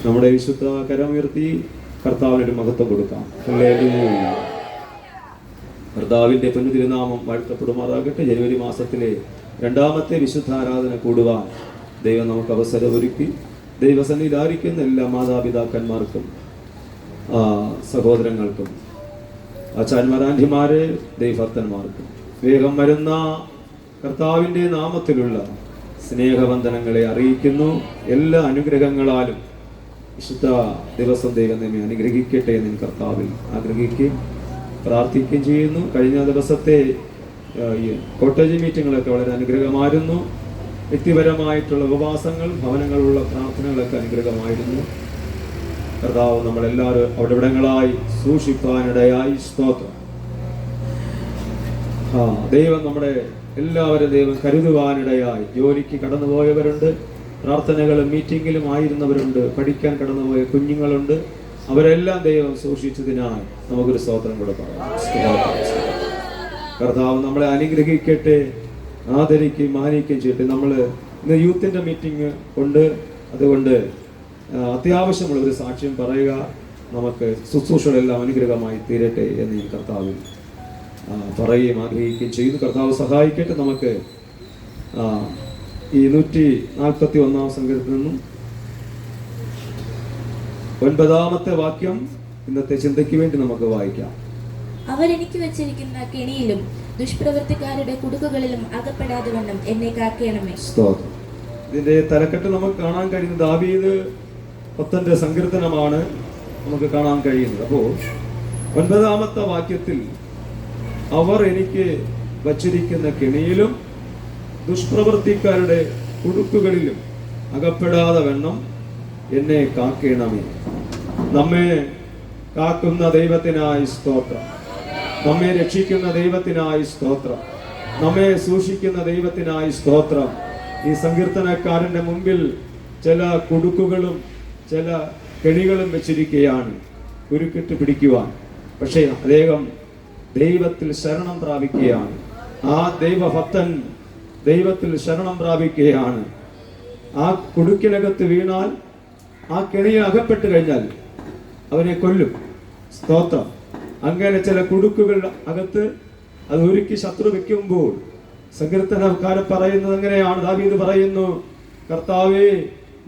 നമ്മുടെ വിശുദ്ധ കരമുയർത്തി കർത്താവിനൊരു മഹത്വം കൊടുക്കാം. Hallelujah. കർത്താവിൻ്റെ പൊന്നുതിരുനാമം വാഴ്ത്തപ്പെടുമാറാകട്ടെ. ജനുവരി മാസത്തിലെ രണ്ടാമത്തെ വിശുദ്ധാരാധന കൂടുവാൻ ദൈവം നമുക്ക് അവസരമൊരുക്കി. ദൈവസന്നിധാനിക്കുന്ന എല്ലാ മാതാപിതാക്കന്മാർക്കും സഹോദരങ്ങൾക്കും ആചാര്യന്മാരാന്റിമാരെ ദൈവഭക്തന്മാർക്കും വേഗം വരുന്ന കർത്താവിൻ്റെ നാമത്തിലുള്ള സ്നേഹവന്ദനങ്ങളെ അറിയിക്കുന്നു. എല്ലാ അനുഗ്രഹങ്ങളാലും വിശുദ്ധ ദിവസം ദൈവം നമ്മെ അനുഗ്രഹിക്കട്ടെ എന്ന് കർത്താവിൽ ആഗ്രഹിക്കുകയും പ്രാർത്ഥിക്കുകയും ചെയ്യുന്നു. കഴിഞ്ഞ ദിവസത്തെ ഈ കോട്ടേജ് മീറ്റിങ്ങുകളൊക്കെ വളരെ അനുഗ്രഹമായിരുന്നു. വ്യക്തിപരമായിട്ടുള്ള ഉപവാസങ്ങൾ, ഭവനങ്ങളിലുള്ള പ്രാർത്ഥനകളൊക്കെ അനുഗ്രഹമായിരുന്നു. കർത്താവ് നമ്മളെല്ലാവരും അവിടെ ഇവിടങ്ങളായി സൂക്ഷിപ്പാനിടയായി. സ്തോത്രം. ദൈവം നമ്മുടെ എല്ലാവരും ദൈവം കരുതുവാനിടയായി. ജോലിക്ക് കടന്നുപോയവരുണ്ട്, പ്രാർത്ഥനകളും മീറ്റിങ്ങിലും ആയിരുന്നവരുണ്ട്, പഠിക്കാൻ കടന്നുപോയ കുഞ്ഞുങ്ങളുണ്ട്. അവരെല്ലാം ദൈവം സൂക്ഷിച്ചതിനായി നമുക്കൊരു സ്തോത്രം കൂടെ പറയാം. കർത്താവ് നമ്മളെ അനുഗ്രഹിക്കട്ടെ, ആദരിക്കുകയും മാനിക്കുകയും ചെയ്യട്ടെ. നമ്മൾ ഇന്ന് യൂത്തിൻ്റെ മീറ്റിംഗ് ഉണ്ട്, അതുകൊണ്ട് അത്യാവശ്യമുള്ള ഒരു സാക്ഷ്യം പറയുക. നമുക്ക് ശുശ്രൂഷകളെല്ലാം അനുഗ്രഹമായി തീരട്ടെ എന്ന് ഈ കർത്താവിൽ പറയുകയും ആഗ്രഹിക്കുകയും ചെയ്യുന്നു. കർത്താവ് സഹായിക്കട്ടെ. നമുക്ക് ഈ 141 സംഘത്തിൽ നിന്നും 9-ാമത്തെ വാക്യം ഇന്നത്തെ ചിന്തയ്ക്ക് വേണ്ടി നമുക്ക് വായിക്കാം. അവരെനിക്ക് വെച്ചിരിക്കുന്ന കെണിയിലും ദുഷ്പ്രവൃത്തിക്കാരുടെ കുടുക്കുകളിലും അകപ്പെടാതെ വണ്ണം എന്നെ കാക്കണമേ. സ്തോത്രം. ഇതിന്റെ തലക്കെട്ട് നമുക്ക് കാണാൻ കഴിയുന്നത് ദാവീദ് ഭക്തന്റെ സങ്കീർത്തനമാണ് നമുക്ക് കാണാൻ കഴിയുന്നത്. അപ്പോൾ 9-ാമത്തെ വാക്യത്തിൽ അവർ എനിക്ക് വച്ചിരിക്കുന്ന കെണിയിലും ദുഷ്പ്രവൃത്തിക്കാരുടെ കുടുക്കുകളിലും അകപ്പെടാതെ വണ്ണം എന്നെ കാക്കണമേ. നമ്മെ കാക്കുന്ന ദൈവത്തിനായി സ്തോത്രം. നമ്മെ രക്ഷിക്കുന്ന ദൈവത്തിനായി സ്തോത്രം. നമ്മെ സൂക്ഷിക്കുന്ന ദൈവത്തിനായി സ്തോത്രം. ഈ സങ്കീർത്തനക്കാരന്റെ മുമ്പിൽ ചില കുടുക്കുകളും ചില കെണികളും വെച്ചിരിക്കുകയാണ് കുരുക്കിട്ട് പിടിക്കുവാൻ. പക്ഷേ അദ്ദേഹം ദൈവത്തിൽ ശരണം പ്രാപിക്കുകയാണ്. ആ ദൈവഭക്തൻ ദൈവത്തിൽ ശരണം പ്രാപിക്കുകയാണ്. ആ കുടുക്കിനകത്ത് വീണാൽ, ആ കെണിയിൽ അകപ്പെട്ട് കഴിഞ്ഞാൽ അവനെ കൊല്ലും. സ്തോത്രം. അങ്ങനെ ചില കുടുക്കുകൾ അകത്ത് അത് ഒരുക്കി ശത്രു വെക്കുമ്പോൾ സങ്കീർത്തനക്കാരൻ പറയുന്നത് എങ്ങനെയാണ്? ദാവീദ് പറയുന്നു, കർത്താവേ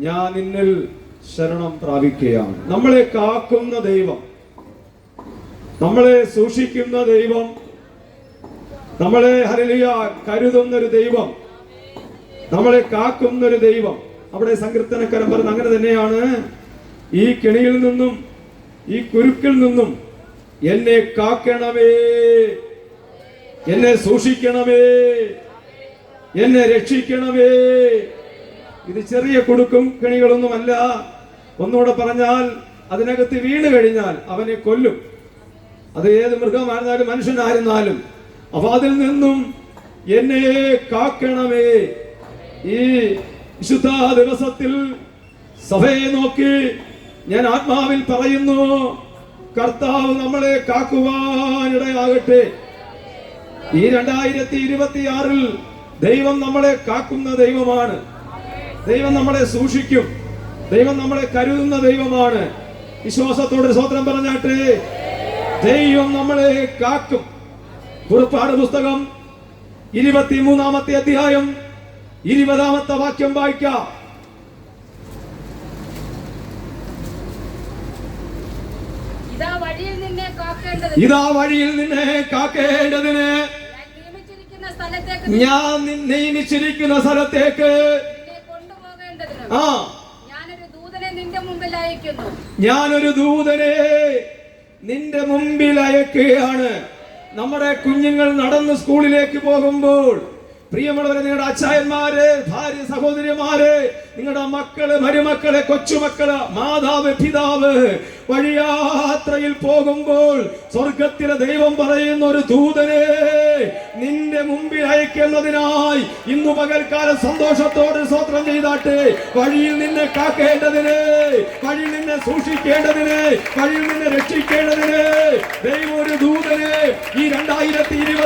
ഞാൻ നിന്നിൽ ശരണം പ്രാപിക്കുകയാണ്. നമ്മളെ കാക്കുന്ന ദൈവം, നമ്മളെ സൂക്ഷിക്കുന്ന ദൈവം, നമ്മളെ ഹല്ലേലൂയ കരുതുന്നൊരു ദൈവം, നമ്മളെ കാക്കുന്നൊരു ദൈവം. അവിടെ സങ്കീർത്തനക്കാരൻ പറയുന്നത് അങ്ങനെ തന്നെയാണ്. ഈ കെണിയിൽ നിന്നും ഈ കുരുക്കിൽ നിന്നും എന്നെ കാക്കണമേ, എന്നെ സൂക്ഷിക്കണമേ, എന്നെ രക്ഷിക്കണമേ. ഇത് ചെറിയ കുടുക്കും കെണികളൊന്നുമല്ല. ഒന്നുകൂടെ പറഞ്ഞാൽ അതിനകത്ത് വീണ് കഴിഞ്ഞാൽ അവനെ കൊല്ലും. അത് ഏത് മൃഗമായിരുന്നാലും മനുഷ്യനായിരുന്നാലും. അപ്പൊ അതിൽ നിന്നും എന്നെ കാക്കണമേ. ഈ വിശുദ്ധ ദിവസത്തിൽ സഭയെ നോക്കി ഞാൻ ആത്മാവിൽ പറയുന്നു, കർത്താവ് നമ്മളെ കാക്കുവാനിടയാകട്ടെ. ഈ 2026 ദൈവം നമ്മളെ കാക്കുന്ന ദൈവമാണ്. ദൈവം നമ്മളെ സൂക്ഷിക്കും. ദൈവം നമ്മളെ കരുതുന്ന ദൈവമാണ്. വിശ്വാസത്തോടെ സ്തോത്രം പറഞ്ഞാട്ടെ. ദൈവം നമ്മളെ കാക്കും. പുറപ്പാട് പുസ്തകം 23-ാമത്തെ അധ്യായം 20-ാമത്തെ വാക്യം വായിക്കാം. ഇതാ വഴിയിൽ നിന്നെ കാക്കേണ്ടതിന് ഞാൻ നിയമിച്ചിരിക്കുന്ന സ്ഥലത്തേക്ക് ഞാനൊരു ദൂതനെ നിന്റെ മുമ്പിൽ അയക്കുകയാണ്. നമ്മുടെ കുഞ്ഞുങ്ങൾ നടന്ന് സ്കൂളിലേക്ക് പോകുമ്പോൾ, പ്രിയമുള്ളവരെ, നിങ്ങളുടെ അച്ചായന്മാര്, ഭാര്യ, സഹോദരിമാര്, നിങ്ങളുടെ മക്കള്, മരുമക്കള്, കൊച്ചുമക്കള്, മാതാവ്, പിതാവ് വഴിയാത്രയിൽ പോകുമ്പോൾ സ്വർഗത്തിലെ ദൈവം പറയുന്ന ഒരു ദൂതനെ നിന്റെ മുമ്പിൽ അയക്കുന്നതിനായി ഇന്നു പകൽക്കാലം സന്തോഷത്തോടെ സ്തോത്രം ചെയ്താട്ടെ. വഴിയിൽ നിന്നെ കാക്കേണ്ടതിന്, വഴിയിൽ നിന്നെ സൂക്ഷിക്കേണ്ടതിന്, വഴിയിൽ നിന്നെ രക്ഷിക്കേണ്ടതിന് ദൈവം ഒരു ദൂതനെ ഈ 2026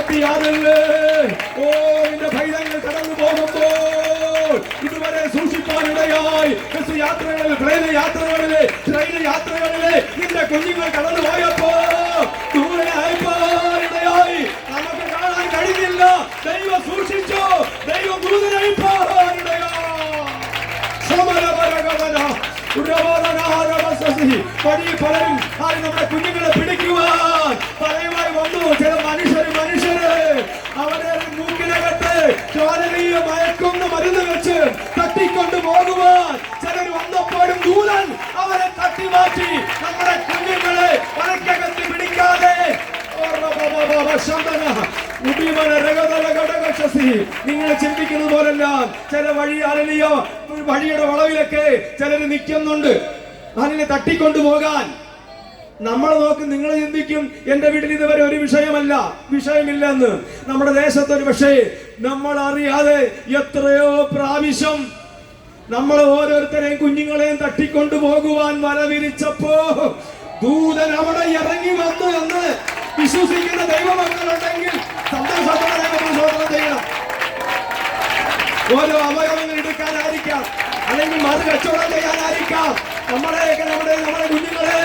നിന്റെ ഭൈതങ്ങൾ കടന്നു പോകുമ്പോൾ ഇതുവരെ സൂക്ഷിപ്പാനിടയായി ബസ് യാത്രകളിൽ, ട്രെയിൻ യാത്രകളില്, ട്രെയിൻ യാത്രകളില് നിന്റെ കുഞ്ഞുങ്ങൾ കടന്നു പോയപ്പോ ദൂരയായിപ്പോയിടയായി നമുക്ക് കാണാൻ കഴിഞ്ഞില്ല. ദൈവം സൂക്ഷിച്ചോ, ദൈവം ദൂതനായിപ്പോയിടയാ. വഴി പലരും നമ്മുടെ കുഞ്ഞുങ്ങളെ പിടിക്കുവാൻ പറയുമായി വന്നു. ചില മനുഷ്യര് അവരെ മൂക്കിനകത്ത് ചോരനീയ മയക്കുന്ന മരുന്ന് വെച്ച് തട്ടിക്കൊണ്ട് പോകുവാൻ ചിലർ വന്നപ്പോഴും ദൂതൻ അവരെ തട്ടിമാറ്റി നമ്മുടെ കുഞ്ഞുങ്ങളെ വലക്കകത്ത് പിടിക്കാതെ വിശ്വാസി, നിങ്ങൾ ചിന്തിക്കുന്നത് പോലല്ല. ചില വഴിയുടെ വളവിലൊക്കെ ചിലര് നിൽക്കുന്നുണ്ട് അതിനെ തട്ടിക്കൊണ്ടുപോകാൻ. നമ്മൾ നോക്കും, നിങ്ങൾ ചിന്തിക്കും എന്റെ വീട്ടിൽ ഇതുവരെ ഒരു വിഷയമില്ലെന്ന്. നമ്മുടെ ദേശത്തൊരു പക്ഷേ നമ്മൾ അറിയാതെ എത്രയോ പ്രാവശ്യം നമ്മൾ ഓരോരുത്തരെയും കുഞ്ഞുങ്ങളെയും തട്ടിക്കൊണ്ടു പോകുവാൻ വല വിരിച്ചപ്പോ ദൂതൻ അവിടെ ഇറങ്ങി വന്നു എന്ന് വിശ്വസിക്കുന്ന ദൈവമക്കളുണ്ടെങ്കിൽ സന്തോഷത്തോടെ ദൈവത്തിന് സ്തോത്രം ചെയ്യണം. ഓരോ അവയവങ്ങൾ എടുക്കാനായിരിക്കാം, അല്ലെങ്കിൽ മറു കച്ചവടം ചെയ്യാനായിരിക്കാം, നമ്മുടെ കുഞ്ഞുങ്ങളെ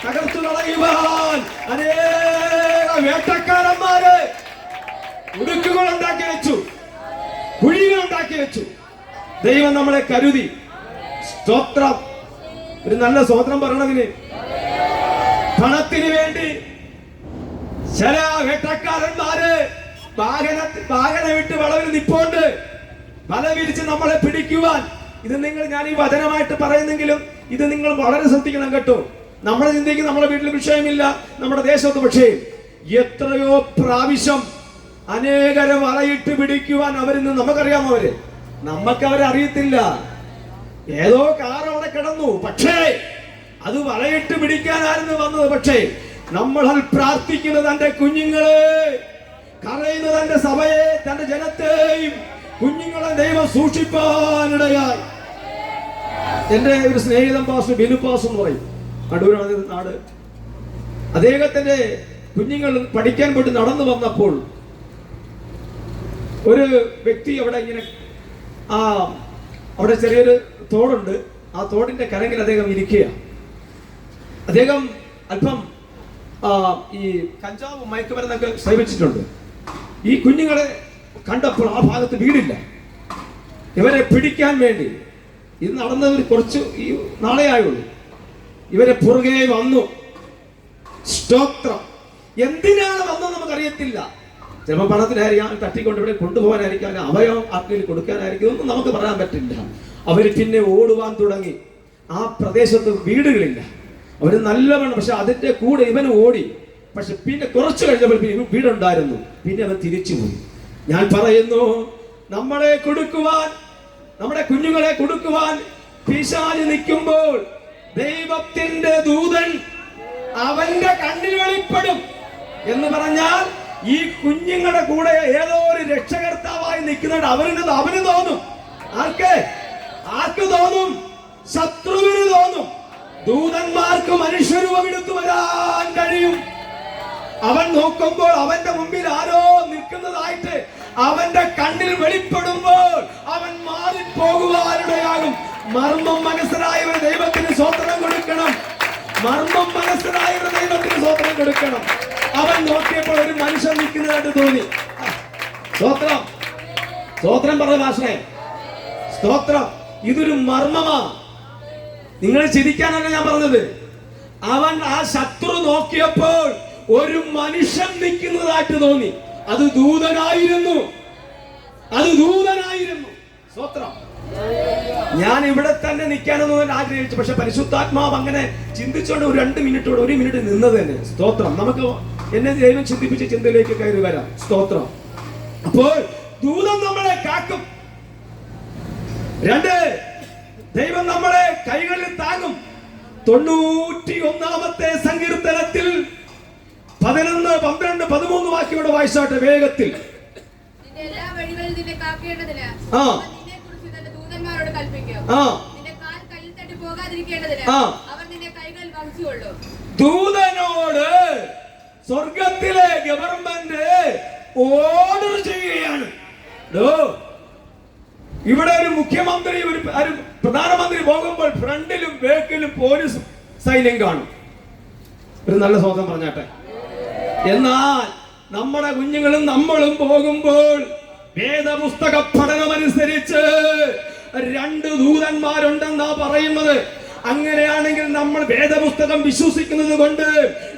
തകർത്തു കളയുവാൻ അനേക വേട്ടക്കാരന്മാര് ഉടുക്കുകൾ ഉണ്ടാക്കി വെച്ചു, കുഴികൾ ഉണ്ടാക്കി വെച്ചു. ദൈവം നമ്മളെ കരുതി. സ്തോത്രം. ഒരു നല്ല സ്തോത്രം പറയണതിന്. പണത്തിന് വേണ്ടി ചില വേട്ടക്കാരന്മാര് വാഹനം വിട്ട് വളവിൽ നിപ്പോണ്ട് വല വിരിച്ച് നമ്മളെ പിടിക്കുവാൻ. ഇത് ഞാൻ ഈ വചനമായിട്ട് പറയുന്നെങ്കിലും ഇത് നിങ്ങൾ വളരെ ശ്രദ്ധിക്കണം കേട്ടോ. നമ്മൾ ചിന്തിക്കും നമ്മുടെ വീട്ടിൽ വിഷയമില്ല, നമ്മുടെ ദേശത്ത്. പക്ഷേ എത്രയോ പ്രാവശ്യം അനേകരെ വലയിട്ട് പിടിക്കുവാൻ അവരിന്ന് നമുക്കറിയാമോ? നമുക്കവരെ അറിയത്തില്ല. ഏതോ കാർ അവിടെ കിടന്നു, പക്ഷേ അത് വലയിട്ട് പിടിക്കാനായിരുന്നു വന്നത്. പക്ഷേ നമ്മൾ പ്രാർത്ഥിക്കുന്നത് തന്റെ കുഞ്ഞുങ്ങളെ, കരയുന്നത് തന്റെ സഭയെ, തന്റെ ജനത്തെയും കുഞ്ഞുങ്ങളെ ദൈവം സൂക്ഷിപ്പാനിടയായി. എന്റെ ഒരു സ്നേഹിതൻ പാസ്റ്റർ ബിനു പാസ്റ്റർ എന്ന് പറയും, അടൂരാണ് നാട്. അദ്ദേഹത്തിന്റെ കുഞ്ഞുങ്ങൾ പഠിക്കാൻ പോയിട്ട് നടന്നു വന്നപ്പോൾ ഒരു വ്യക്തി അവിടെ ഇങ്ങനെ അവിടെ ചെറിയൊരു തോടുണ്ട്, ആ തോടിന്റെ കരങ്ങിൽ അദ്ദേഹം ഇരിക്കുക. അദ്ദേഹം അല്പം ഈ കഞ്ചാവ് മയക്കുമരുന്നൊക്കെ സേവിച്ചിട്ടുണ്ട്. ഈ കുഞ്ഞുങ്ങളെ കണ്ടപ്പോൾ ആ ഭാഗത്ത് വീടില്ല. ഇവരെ പിടിക്കാൻ വേണ്ടി ഇത് നടന്നത് കുറച്ച് ഈ നാളെ ആയുള്ളൂ. ഇവരെ പുറകെ വന്നു. സ്തോത്രം. എന്തിനാണ് വന്നത് നമുക്കറിയത്തില്ല. ചിലപ്പോൾ പണത്തിനായിരിക്കാം, തട്ടിക്കൊണ്ട് ഇവിടെ കൊണ്ടുപോകാനായിരിക്കാം, അവയവം ആർക്കെങ്കിലും കൊടുക്കാനായിരിക്കും, ഒന്നും നമുക്ക് പറയാൻ പറ്റില്ല. അവര് പിന്നെ ഓടുവാൻ തുടങ്ങി. ആ പ്രദേശത്ത് വീടുകളില്ല, അവര് നല്ലവണ്ണം. പക്ഷെ അതിന്റെ കൂടെ ഇവന് ഓടി. പക്ഷെ പിന്നെ കുറച്ചു കഴിഞ്ഞപ്പോൾ വീടുണ്ടായിരുന്നു. പിന്നെ അവൻ തിരിച്ചുപോയി. ഞാൻ പറയുന്നു, നമ്മളെ കൊടുക്കുവാൻ, നമ്മുടെ കുഞ്ഞുങ്ങളെ കൊടുക്കുവാൻ പിശാച് നിൽക്കുമ്പോൾ ദൈവത്തിന്റെ ദൂതൻ അവന്റെ കണ്ണിൽ വെളിപ്പെടും എന്ന് പറഞ്ഞാൽ ഈ കുഞ്ഞുങ്ങളുടെ കൂടെ ഏതോ ഒരു രക്ഷകർത്താവായി നിൽക്കുന്നുണ്ട്. അവന് തോന്നും. ആർക്ക് തോന്നും? ശത്രുവിന് തോന്നും. ദൂതന്മാർക്ക് മനുഷ്യരൂപം എടുത്തു വരാൻ കഴിയും. അവൻ നോക്കുമ്പോൾ അവന്റെ മുമ്പിൽ ആരോ നിൽക്കുന്നതായിട്ട് അവന്റെ കണ്ണിൽ വെളിപ്പെടുമ്പോൾ അവൻ മാറിപ്പോകുവാനിടയാകും. മർമ്മം മനസ്സിലായവർ ദൈവത്തിന് സ്തോത്രം കൊടുക്കണം. മർമ്മം മനസ്സിലായവർ ദൈവത്തിന് സ്തോത്രം കൊടുക്കണം. അവൻ നോക്കിയപ്പോൾ ഒരു മനുഷ്യൻ നിൽക്കുന്നതായിട്ട് തോന്നി. സ്തോത്രം. സ്തോത്രം പറ ഭാഷേ. സ്തോത്രം. ഇതൊരു മർമ്മമാ. നിങ്ങൾ ചിരിക്കാനല്ല ഞാൻ പറഞ്ഞത്. അവൻ ആ ശത്രു നോക്കിയപ്പോൾ ഒരു മനുഷ്യൻ നിൽക്കുന്നതായിട്ട് തോന്നി. അത് ദൂതനായിരുന്നു. സ്തോത്രം. ഞാൻ ഇവിടെ തന്നെ നിൽക്കാനൊന്നും ആഗ്രഹിച്ചു. പക്ഷെ പരിശുദ്ധാത്മാവ് അങ്ങനെ ചിന്തിച്ചോണ്ട് ഒരു 2 മിനിറ്റ് നിന്നത് തന്നെ. സ്തോത്രം. നമുക്ക് എന്നെ ദൈവം ചിന്തിപ്പിച്ച ചിന്തയിലേക്ക് കയറി വരാം. സ്തോത്രം. അപ്പോൾ ദൂതൻ നമ്മളെ കാക്കും. 2, ദൈവം നമ്മളെ കൈകളിൽ താങ്ങും. 91-ാമത്തെ സങ്കീർത്തനത്തിൽ 11, 12, 13 വാക്യോടെ വായിച്ചാട്ടെ വേഗത്തിൽ. എല്ലാ വഴികളിൽ നിന്നെ കാക്കേണ്ടതിന് നിന്നെക്കുറിച്ച് തന്റെ ദൂതന്മാരോട് കൽപ്പിക്കും. നിന്റെ കാൽ കല്ലിൽ തട്ടി പോകാതിരിക്കേണ്ടതിന് അവർ നിന്നെ കൈകളിൽ വഹിച്ചുകൊള്ളും. ദൂതനോട് സ്വർഗത്തിലെ ഗവൺമെന്റ് ഓർഡർ ചെയ്യുകയാണ്. ഇവിടെ ഒരു മുഖ്യമന്ത്രി, ഒരു പ്രധാനമന്ത്രി പോകുമ്പോൾ ഫ്രണ്ടിലും ബാക്കിലും പോലീസ് സൈന്യം കാണും. ഒരു നല്ല സ്വാതന്ത്ര്യം പറഞ്ഞാട്ടെ. എന്നാൽ നമ്മുടെ കുഞ്ഞുങ്ങളും നമ്മളും പോകുമ്പോൾ വേദപുസ്തക പഠനമനുസരിച്ച് 2 ദൂതന്മാരുണ്ടെന്നാ പറയുന്നത്. അങ്ങനെയാണെങ്കിൽ നമ്മൾ വേദപുസ്തകം വിശ്വസിക്കുന്നത് കൊണ്ട്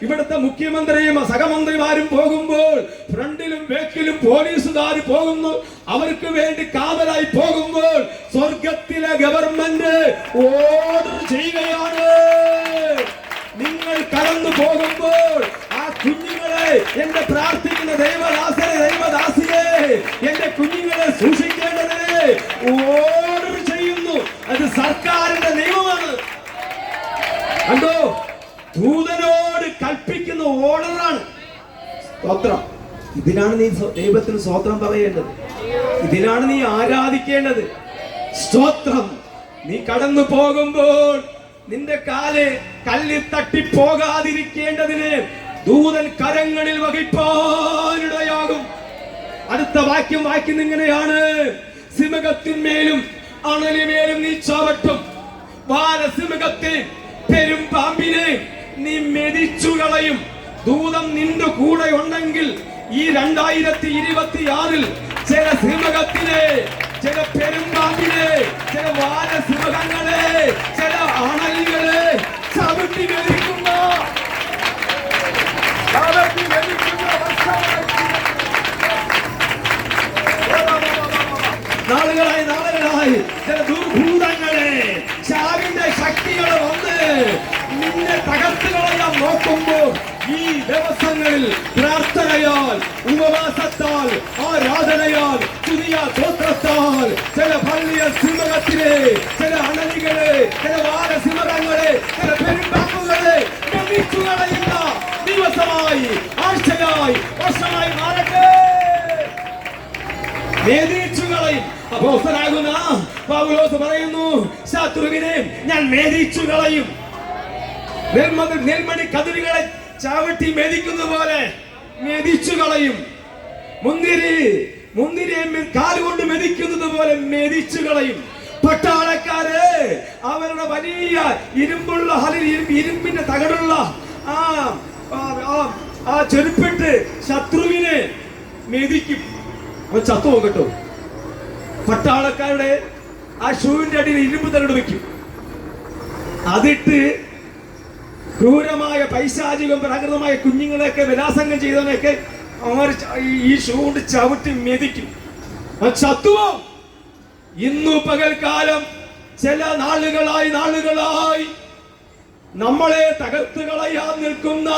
ഇവിടുത്തെ മുഖ്യമന്ത്രിയും സഹമന്ത്രിമാരും പോകുമ്പോൾ ഫ്രണ്ടിലും ബാക്കിലും പോലീസുകാർ പോകുന്നു. അവർക്ക് വേണ്ടി കാവലായി പോകുമ്പോൾ സ്വർഗത്തിലെ ഗവൺമെന്റ് ഓർഡർ ചെയ്യുകയാണ്. നിങ്ങൾ കടന്നു പോകുമ്പോൾ ആ കുഞ്ഞുങ്ങളെ, എന്റെ പ്രാർത്ഥിക്കുന്ന ദൈവദാസനെ, ദൈവദാസിയെ, എന്റെ കുഞ്ഞുങ്ങളെ സൂക്ഷിക്കേണ്ടതിന് ഓർഡർ ചെയ്യുന്നു. അത് സർക്കാരിന്റെ നിയമമാണ്. കണ്ടോ, ദൂതനോട് കൽപ്പിക്കുന്ന ഓർഡറാണ്. സ്തോത്രം. ഇതിനാണ് നീ ദൈവത്തിന് സ്തോത്രം പറയേണ്ടത്. ഇതിനാണ് നീ ആരാധിക്കേണ്ടത്. സ്തോത്രം. നീ കടന്നു പോകുമ്പോൾ നിന്റെ കാല് കല്ലിൽ തട്ടിപ്പോകാതിരിക്കേണ്ടതിന് ദൂതൻ കരങ്ങളിൽ വഹിപ്പാനിടയാകും. അടുത്ത വാക്യം വായിക്കുന്ന ഇങ്ങനെയാണ്: സിംഹത്തിന്മേലും അണലിമേലും നീ ചവിട്ടും, ബാലസിംഹത്തെ പെരും പാമ്പിനെ നീ മെതിച്ചു കളയും. ദൂതം നിന്റെ കൂടെ ഉണ്ടെങ്കിൽ ഈ 2026 ചില സിംഹത്തിനെ, ചില പെരുമ്പാമ്പിനെ, ചില വാനസിംഹങ്ങളെ, ചില അണലികളെ ചവിട്ടി മെതിക്കുന്ന നാളുകളായി ചില ദുർഭൂതങ്ങളെ, ശാവിന്റെ ശക്തികളെ വന്ന് നിന്നെ തകർത്ത് കളയാൻ നോക്കുമ്പോൾ ഈ ദിവസങ്ങളിൽ പ്രാർത്ഥനയാൽ, ഉപവാസത്താൽ, ആരാധനയാൽ, പുതിയ സ്തോത്രത്താൽ ചില വലിയ സിംഹത്തിനെ, ചില അണലികളെ, ചില വാനസിംഹങ്ങളെ, ചില പെരുമ്പാമ്പുകളെ മെതിച്ചു കളയുന്ന ദിവസമായി, ആഴ്ചയായി, വർഷമായി മാറട്ടെ. മേധിച്ചു കളയും. അപ്പോസ്തലനാകുന്ന പൗലോസ് പറയുന്നു, ശത്രുവിനെ ഞാൻ മേധിച്ചു കളയും. നെൽമണി കതിരുകളെ ചവിട്ടി മെതിക്കുന്ന പോലെ മെതിച്ചു കളയും. മുന്തിരിയെ കാലുകൊണ്ട് മെതിക്കുന്നത് പോലെ മെതിച്ചു കളയും. പട്ടാളക്കാര് അവരുടെ വലിയ ഇരുമ്പുള്ള ഇരുമ്പിന്റെ തകടുള്ള ആ ചെരുപ്പിട്ട് ശത്രുവിനെ മെതിക്കും. അവൻ ചത്തു പോകട്ടോ. പട്ടാളക്കാരുടെ ആ ഷൂവിന്റെ അടിയിൽ ഇരുമ്പ് തകട് വെക്കും. അതിട്ട് ക്രൂരമായ പൈശാചികം പ്രാകൃതമായ കുഞ്ഞുങ്ങളെയൊക്കെ ബലാത്സംഗം ചെയ്തവനെയൊക്കെ അവർ ഈ ഷൂ കൊണ്ട് ചവിട്ടി മെതിക്കും. ചത്തുവോ? ഇന്നു പകൽക്കാലം ചില നാളുകളായി നമ്മളെ തകർത്ത് കളയാൻ നിൽക്കുന്ന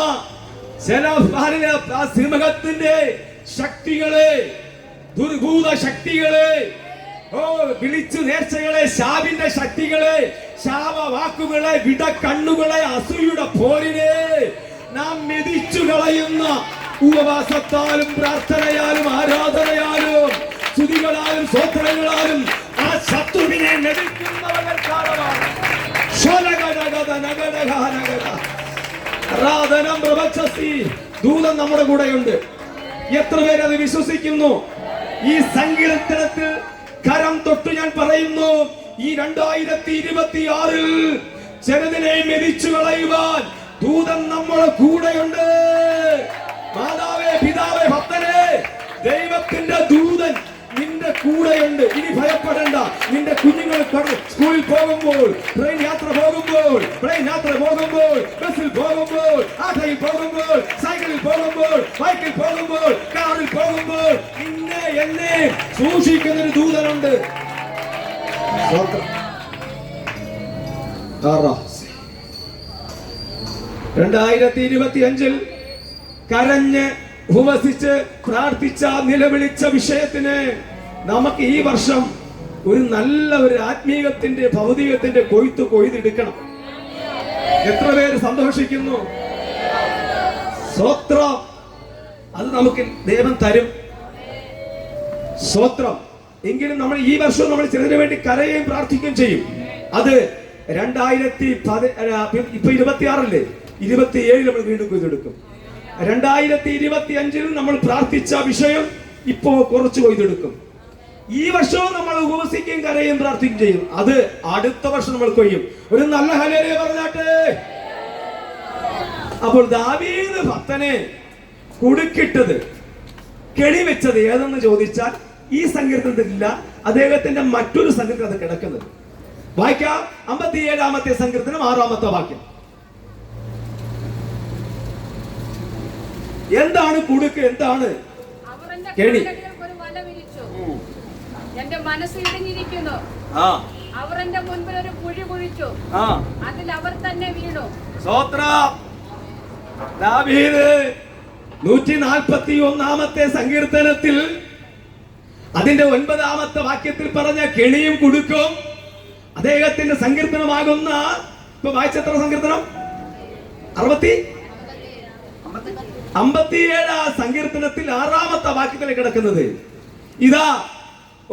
ചില സിംഹത്തിന്റെ ശക്തികളെ, ദുർഭൂത ശക്തികളെ, വിളിച്ചു നേർച്ചകളെ, ശാപിന്റെ ശക്തികളെ, ശാപവാക്കുകളെ, വിടക്കണ്ണുകളെ, അസൂയുടെ പോരിനെ നാം മെതിച്ചു കളയുന്ന ഉപവാസത്താലും പ്രാർത്ഥനയാലും ആരാധനയാലും സ്തുതികളാലും സ്തോത്രങ്ങളാലും ആ ശത്രുവിനെ മെതിക്കുന്നവർ കാലമാണ്. ദൂതൻ നമ്മുടെ കൂടെയുണ്ട്. എത്ര പേരത് വിശ്വസിക്കുന്നു? ഈ സങ്കീർത്തനത്തിൽ കരം തൊട്ട് ഞാൻ പറയുന്നു, ഈ 2026 ചെറുതിനെ മെതിച്ചു കളയുവാൻ ദൂതൻ നമ്മുടെ കൂടെയുണ്ട്. മാതാവേ, പിതാവേ, ഭക്തനെ, ദൈവത്തിന്റെ ദൂതൻ നിന്റെ കൂടെയുണ്ട്. ഇനി ഭയപ്പെടേണ്ട. നിന്റെ കുഞ്ഞുങ്ങൾ സ്കൂളിൽ പോകുമ്പോൾ, ട്രെയിൻ യാത്ര പോകുമ്പോൾ, ബസ്സിൽ പോകുമ്പോൾ, ആട്ടോയിൽ പോകുമ്പോൾ, സൈക്കിളിൽ പോകുമ്പോൾ, ബൈക്കിൽ പോകുമ്പോൾ, കാറിൽ പോകുമ്പോൾ നിന്നെ എന്നെ സൂക്ഷിക്കുന്നൊരു ദൂതനുണ്ട്. 2025 കരഞ്ഞ് ഉപവസിച്ച് പ്രാർത്ഥിച്ച നിലവിളിച്ച വിഷയത്തിന് നമുക്ക് ഈ വർഷം ഒരു നല്ല ഒരു ആത്മീയത്തിന്റെ ഭൗതികത്തിന്റെ കൊയ്തെടുക്കണം. എത്ര പേര് സന്തോഷിക്കുന്നു? സ്തോത്രം. അത് നമുക്ക് ദൈവം തരും. സ്തോത്രം. എങ്കിലും നമ്മൾ ഈ വർഷം നമ്മൾ ചിലതിനു വേണ്ടി കരയുകയും പ്രാർത്ഥിക്കുകയും ചെയ്യും. അത് 2026 27 നമ്മൾ വീണ്ടും കൊയ്തെടുക്കും. 2025 നമ്മൾ പ്രാർത്ഥിച്ച വിഷയം ഇപ്പോ കുറച്ച് കൊയ്തെടുക്കും. ഈ വർഷവും നമ്മൾ ഉപവസിക്കുകയും കരയും പ്രാർത്ഥിക്കുകയും ചെയ്യും. അത് അടുത്ത വർഷം നമ്മൾ കൊയ്യും. ഒരു നല്ല ഹല്ലേലൂയ പറഞ്ഞാട്ടെ. അപ്പോൾ ദാവീദ് ഭക്തനെ കുടുക്കിട്ടത്, കെണിവെച്ചത് ഏതെന്ന് ചോദിച്ചാൽ ഈ സങ്കീർത്തനത്തിലില്ല. അദ്ദേഹത്തിന്റെ മറ്റൊരു സങ്കീർത്തനം അത് കിടക്കുന്നത്. വായിക്കാം. 57-ാമത്തെ സങ്കീർത്തനം 6-ാമത്തെ വാക്യം. എന്താണ് കുടുക്ക്? എന്താണ് കെണി? എന്റെ മനസ്സ് ഇടിഞ്ഞിരിക്കുന്നു. അവർ എന്റെ മുൻപിൽ ഒരു കുഴി കുഴിച്ചു, അതിൽ അവർ തന്നെ വീണു. സ്തോത്രം. ദാവീദ് 141-ാമത്തെ സങ്കീർത്തനത്തിൽ അതിന്റെ 9-ാമത്തെ വാക്യത്തിൽ പറഞ്ഞ കെണിയും കുടുക്കും അദ്ദേഹത്തിന്റെ സങ്കീർത്തനമാകുന്ന, ഇപ്പൊ വായിച്ചെത്ര സങ്കീർത്തനം? 57 സങ്കീർത്തനത്തിൽ 6-ാമത്തെ വാക്യത്തിൽ കിടക്കുന്നത് ഇതാ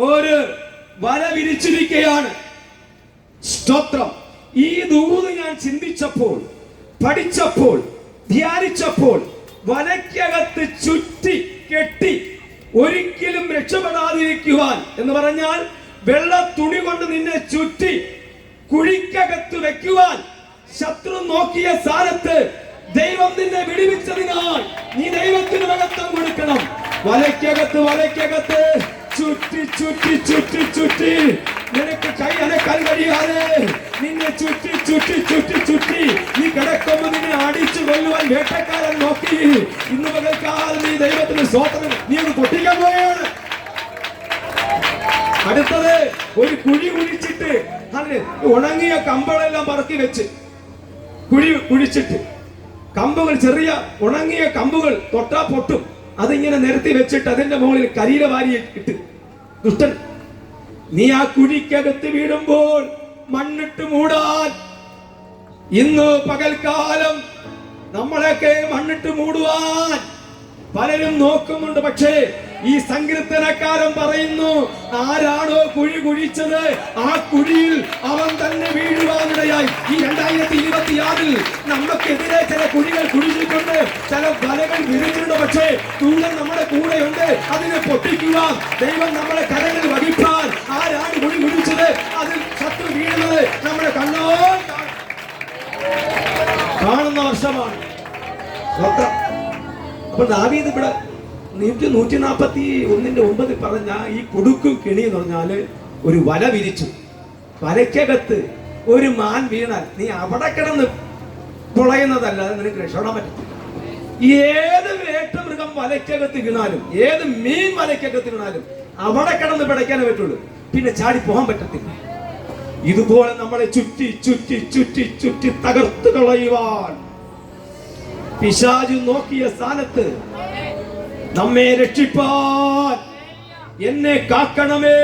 ഒരു വല വിരിച്ചിരിക്കുകയാണ്. സ്തോത്രം. ഈ ദൂത് ഞാൻ ചിന്തിച്ചപ്പോൾ, പഠിച്ചപ്പോൾ, ധ്യാനിച്ചപ്പോൾ വലയ്ക്കകത്ത് ചുറ്റി കെട്ടി ഒരിക്കലും രക്ഷപ്പെടാതിരിക്കുവാൻ എന്ന് പറഞ്ഞാൽ വെള്ള തുണി കൊണ്ട് നിന്നെ ചുറ്റി കുഴിക്കകത്ത് വെക്കുവാൻ ശത്രു നോക്കിയ സ്ഥാനത്ത് ദൈവം നിന്നെ വിടുവിച്ചതിനാൽ നീ ദൈവത്തിന് മഹത്വം കൊടുക്കണം. വലയ്ക്കകത്ത് ചുറ്റി ചുറ്റി ചുറ്റി ചുറ്റി നിനക്ക് കൈ അനക്കാൻ കഴിയാതെ നിന്നെ ചുറ്റി ചുറ്റി ചുറ്റി ചുറ്റി നീ കിടക്കുമ്പോൾ നിന്നെ അടിച്ചു കൊല്ലുവാൻ വേട്ടക്കാരൻ നോക്കി. ഇന്ന് പകൽക്കാലം നീ ദൈവത്തിന് സ്തോത്രം, നീ ഒന്ന് പൊട്ടിക്കാൻ പോയാണ്. അടുത്തത് ഒരു കുഴി കുഴിച്ചിട്ട് അതിന് ഉണങ്ങിയ കമ്പളെല്ലാം പറക്കി വെച്ച് കുഴിച്ചിട്ട് കമ്പുകൾ, ചെറിയ ഉണങ്ങിയ കമ്പുകൾ തൊട്ടാ പൊട്ടും, അതിങ്ങനെ നിരത്തി വെച്ചിട്ട് അതിന്റെ മുകളിൽ കരിയില വാരി ഇട്ട് ദുഷ്ടൻ, നീ ആ കുഴിക്കകത്ത് വീഴുമ്പോൾ മണ്ണിട്ട് മൂടാൻ ഇന്ന് പകൽക്കാലം നമ്മളൊക്കെ മണ്ണിട്ട് മൂടുവാൻ പലരും നോക്കുന്നുണ്ട്. പക്ഷേ ഈ സങ്കീർത്തനക്കാരൻ പറയുന്നു, ആരാണോ കുഴി കുഴിച്ചത് ആ കുഴിയിൽ അവൻ തന്നെ വീഴുവാനിടയായി. ഈ 2026 നമുക്കെതിരെ ചില കുഴികൾ കുഴിച്ചിട്ടുണ്ട്, ചില വലകൾ വിരിച്ചിട്ടുണ്ട്. പക്ഷേ ദൂതൻ നമ്മുടെ കൂടെയുണ്ട്, അതിനെ പൊട്ടിക്കുവാൻ, ദൈവം നമ്മളെ കരങ്ങളിൽ വഹിപ്പാൻ. ആരാണ് കുഴി കുഴിച്ചത് അതിൽ ശത്രു വീഴുന്നത് നമ്മുടെ കണ്ണോ കാണുന്ന വർഷമാണ്. അപ്പോൾ ദാവീദ് ഇവിടെ 141:9 പറഞ്ഞ ഈ കുടുക്കും കെണി എന്ന് പറഞ്ഞാല് ഒരു വല വിരിച്ചു. വലയ്ക്കകത്ത് ഒരു മാൻ വീണാൽ നീ അവിടെ കിടന്ന് പൊളയുന്നതല്ലാതെ നിനക്ക് രക്ഷപ്പെടാൻ പറ്റും. ഏത് വേട്ടമൃഗം വലയ്ക്കകത്ത് വീണാലും, ഏത് മീൻ വലയ്ക്കകത്ത് വീണാലും അവിടെ കിടന്ന് പിടയ്ക്കാനേ പറ്റുള്ളൂ, പിന്നെ ചാടി പോകാൻ പറ്റത്തില്ല. ഇതുപോലെ നമ്മളെ ചുറ്റി ചുറ്റി ചുറ്റി ചുറ്റി തകർത്ത് കളയുവാൻ പിശാചു നോക്കിയ സ്ഥാനത്ത് നമ്മെ രക്ഷിപ്പാൻ, എന്നെ കാക്കണമേ,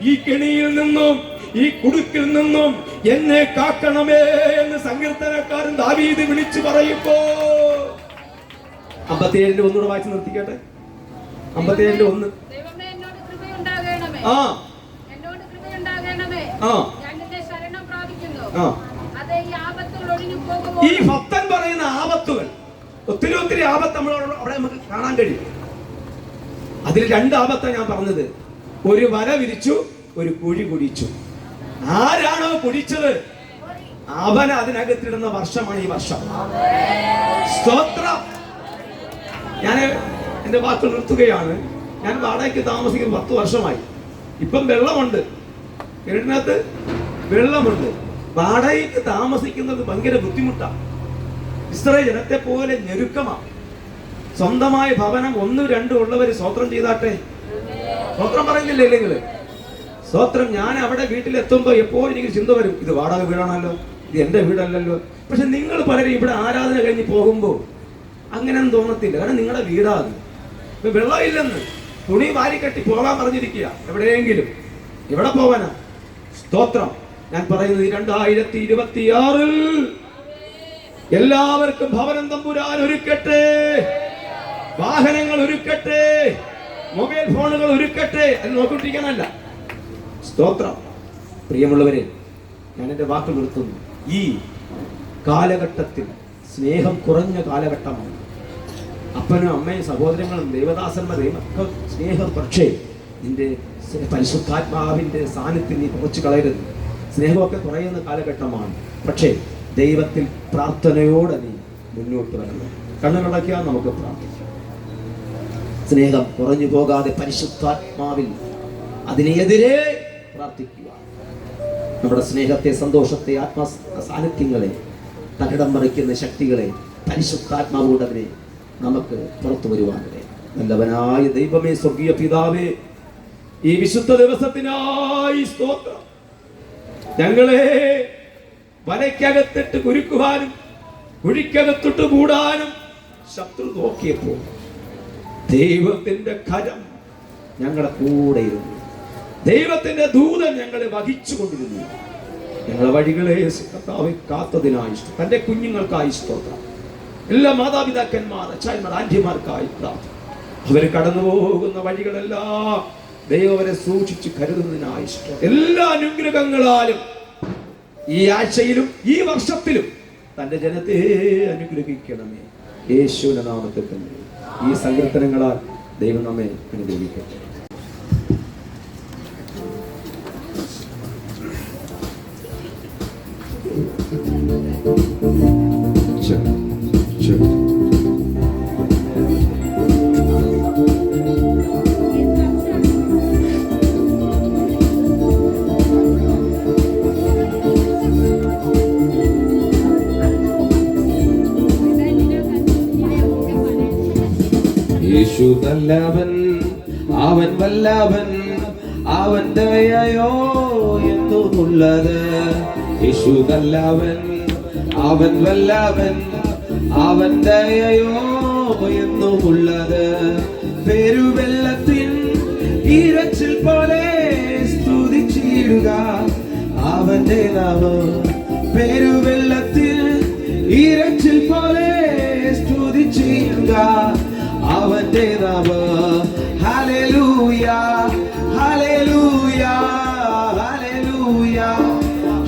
ഈ കെണിയിൽ നിന്നും ഈ കുടുക്കിൽ നിന്നും എന്നെ കാക്കണമേ എന്ന് സങ്കീർത്തനക്കാരൻ ദാവീദ് വിളിച്ചു പറയുമ്പോ 57:1 വായിച്ച് നിർത്തിക്കട്ടെ. 57:1. ദൈവമേ, എന്നോട് കൃപയുണ്ടാകണമേ. എന്നോട് കൃപയുണ്ടാകണമേ. ഞാൻ നിന്നെ ശരണം പ്രാപിക്കുന്നു. അതേ ഈ ആപത്തുകൾ ഒഴിഞ്ഞു പോകുമോ? ഈ ഭക്തൻ പറയുന്ന ആപത്തുകൾ, ഒത്തിരി ആപത്ത് നമ്മളോട് അവിടെ നമുക്ക് കാണാൻ കഴിയും. അതിൽ 2 ആപത്താണ് ഞാൻ പറഞ്ഞത്. ഒരു വല വിരിച്ചു, ഒരു കുഴി കുഴിച്ചു. ആരാണോ കുഴിച്ചത് അവൻ അതിനകത്തിടുന്ന വർഷമാണ് ഈ വർഷം. സ്തോത്രം. ഞാൻ എന്റെ വാക്കുകൾ നിർത്തുകയാണ്. ഞാൻ വാടകയ്ക്ക് താമസിക്കുന്ന 10 വർഷമായി. ഇപ്പം വെള്ളമുണ്ട്, വീടിനകത്ത് വെള്ളമുണ്ട്. വാടകയ്ക്ക് താമസിക്കുന്നത് ഭയങ്കര ബുദ്ധിമുട്ടാണ്. ഇസ്രായേൽ ജനത്തെ പോലെ ഞെരുക്കമാണ്. സ്വന്തമായ ഭവനം 1-2 ഉള്ളവർ സ്വോത്രം ചെയ്താട്ടെ. സ്വോത്രം പറയുന്നില്ലേ നിങ്ങൾ? സ്വോത്രം. ഞാൻ അവിടെ വീട്ടിലെത്തുമ്പോൾ എപ്പോഴും എനിക്ക് ചിന്ത വരും, ഇത് വാടക വീടാണല്ലോ, ഇത് എന്റെ വീടല്ലല്ലോ. പക്ഷെ നിങ്ങൾ പലരും ഇവിടെ ആരാധന കഴിഞ്ഞ് പോകുമ്പോൾ അങ്ങനെയൊന്നും തോന്നത്തില്ല. കാരണം നിങ്ങളുടെ വീടാണ്. ഇപ്പൊ വെള്ളമില്ലെന്ന് തുണി വാരിക്കെട്ടി പോകാൻ പറഞ്ഞിരിക്കുക. എവിടെയെങ്കിലും എവിടെ പോകാനാ? സ്തോത്രം. ഞാൻ പറയുന്നത് 2026 എല്ലാവർക്കും ഭവനം തമ്പുരാൻ ഒരുക്കട്ടെ, വാഹനങ്ങൾ ഒരുക്കട്ടെ, മൊബൈൽ ഫോണുകൾ ഒരുക്കട്ടെ എന്ന് നോക്കിട്ടിരിക്കാനല്ല. സ്തോത്രം. പ്രിയമുള്ളവരെ, ഞാൻ എൻ്റെ വാക്ക് നിർത്തുന്നു. ഈ കാലഘട്ടത്തിൽ സ്നേഹം കുറഞ്ഞ കാലഘട്ടമാണ്. അപ്പനും അമ്മയും സഹോദരങ്ങളും ദൈവദാസന്മാരെയും ഒക്കെ സ്നേഹം. പക്ഷേ നിന്റെ പരിശുദ്ധാത്മാവിന്റെ സാന്നിധ്യം നീ കുറച്ച് കളയരുത്. സ്നേഹമൊക്കെ കുറയുന്ന കാലഘട്ടമാണ്. പക്ഷേ ദൈവത്തിൽ പ്രാർത്ഥനയോടെ നീ മുന്നോട്ട് വരണം. കണ്ണുകളടയ്ക്കാൻ നമുക്ക് പ്രാർത്ഥിക്കാം. സ്നേഹം കുറഞ്ഞു പോകാതെ പരിശുദ്ധാത്മാവിൽ അതിനെതിരെ പ്രാർത്ഥിക്കുക. നമ്മുടെ സ്നേഹത്തെ, സന്തോഷത്തെ, ആത്മ സാന്നിധ്യങ്ങളെ, തകിടം മറിക്കുന്ന ശക്തികളെ പരിശുദ്ധാത്മാവോട് അതിനെ നമുക്ക് പുറത്തു വരുവാനിടെ. നല്ലവനായ ദൈവമേ, സ്വർഗീയ പിതാവേ, ഈ വിശുദ്ധ ദിവസത്തിനായി സ്തോത്രം. ഞങ്ങളെ വലയ്ക്കകത്തിട്ട് കുരുക്കുവാനും കുഴിക്കകത്തിട്ട് മൂടാനും ശത്രു നോക്കിയപ്പോൾ ദൈവത്തിന്റെ കരം ഞങ്ങളുടെ കൂടെ ഇരുന്നു. ദൈവത്തിന്റെ ദൂതൻ ഞങ്ങളെ വഹിച്ചുകൊണ്ടിരുന്നു. ഞങ്ങളെ വഴികളെ കർത്താവേ കാത്തതിനായി തന്റെ കുഞ്ഞുങ്ങൾക്കായി സ്തോത്രം. എല്ലാ മാതാപിതാക്കന്മാർ, അച്ചായന്മാർ, ആന്റിമാർക്കായി പ്രാർത്ഥന. അവർ കടന്നു പോകുന്ന വഴികളെല്ലാം ദൈവം അവരെ സൂക്ഷിച്ച് കരുതുന്നതിനായി എല്ലാ അനുഗ്രഹങ്ങളാലും ഈ ആഴ്ചയിലും ഈ വർഷത്തിലും തന്റെ ജനത്തെ അനുഗ്രഹിക്കണമേ. യേശുവിന്റെ നാമത്തിൽ തന്നെ ഈ സങ്കീർത്തനങ്ങളാൽ ദൈവം നമ്മെ അനുഗ്രഹിക്കട്ടെ. യേശു നല്ലവൻ, അവൻ വല്ലവൻ, അവൻ ദയയോ എന്നുള്ളത്. യേശു നല്ലവൻ, അവൻ വല്ലവൻ, അവൻ ദയയോ എന്നുള്ളത്. പെരുവെള്ളത്തിൻ ഇരച്ചിൽ പോലെ സ്തുതിച്ചിടുക അവന്റെ നാമം. പെരുവെള്ളത്തിൽ ഇരച്ചിൽ പോലെ സ്തുതിച്ചിടുക അവന്റെ നാമം. Hallelujah, hallelujah, hallelujah,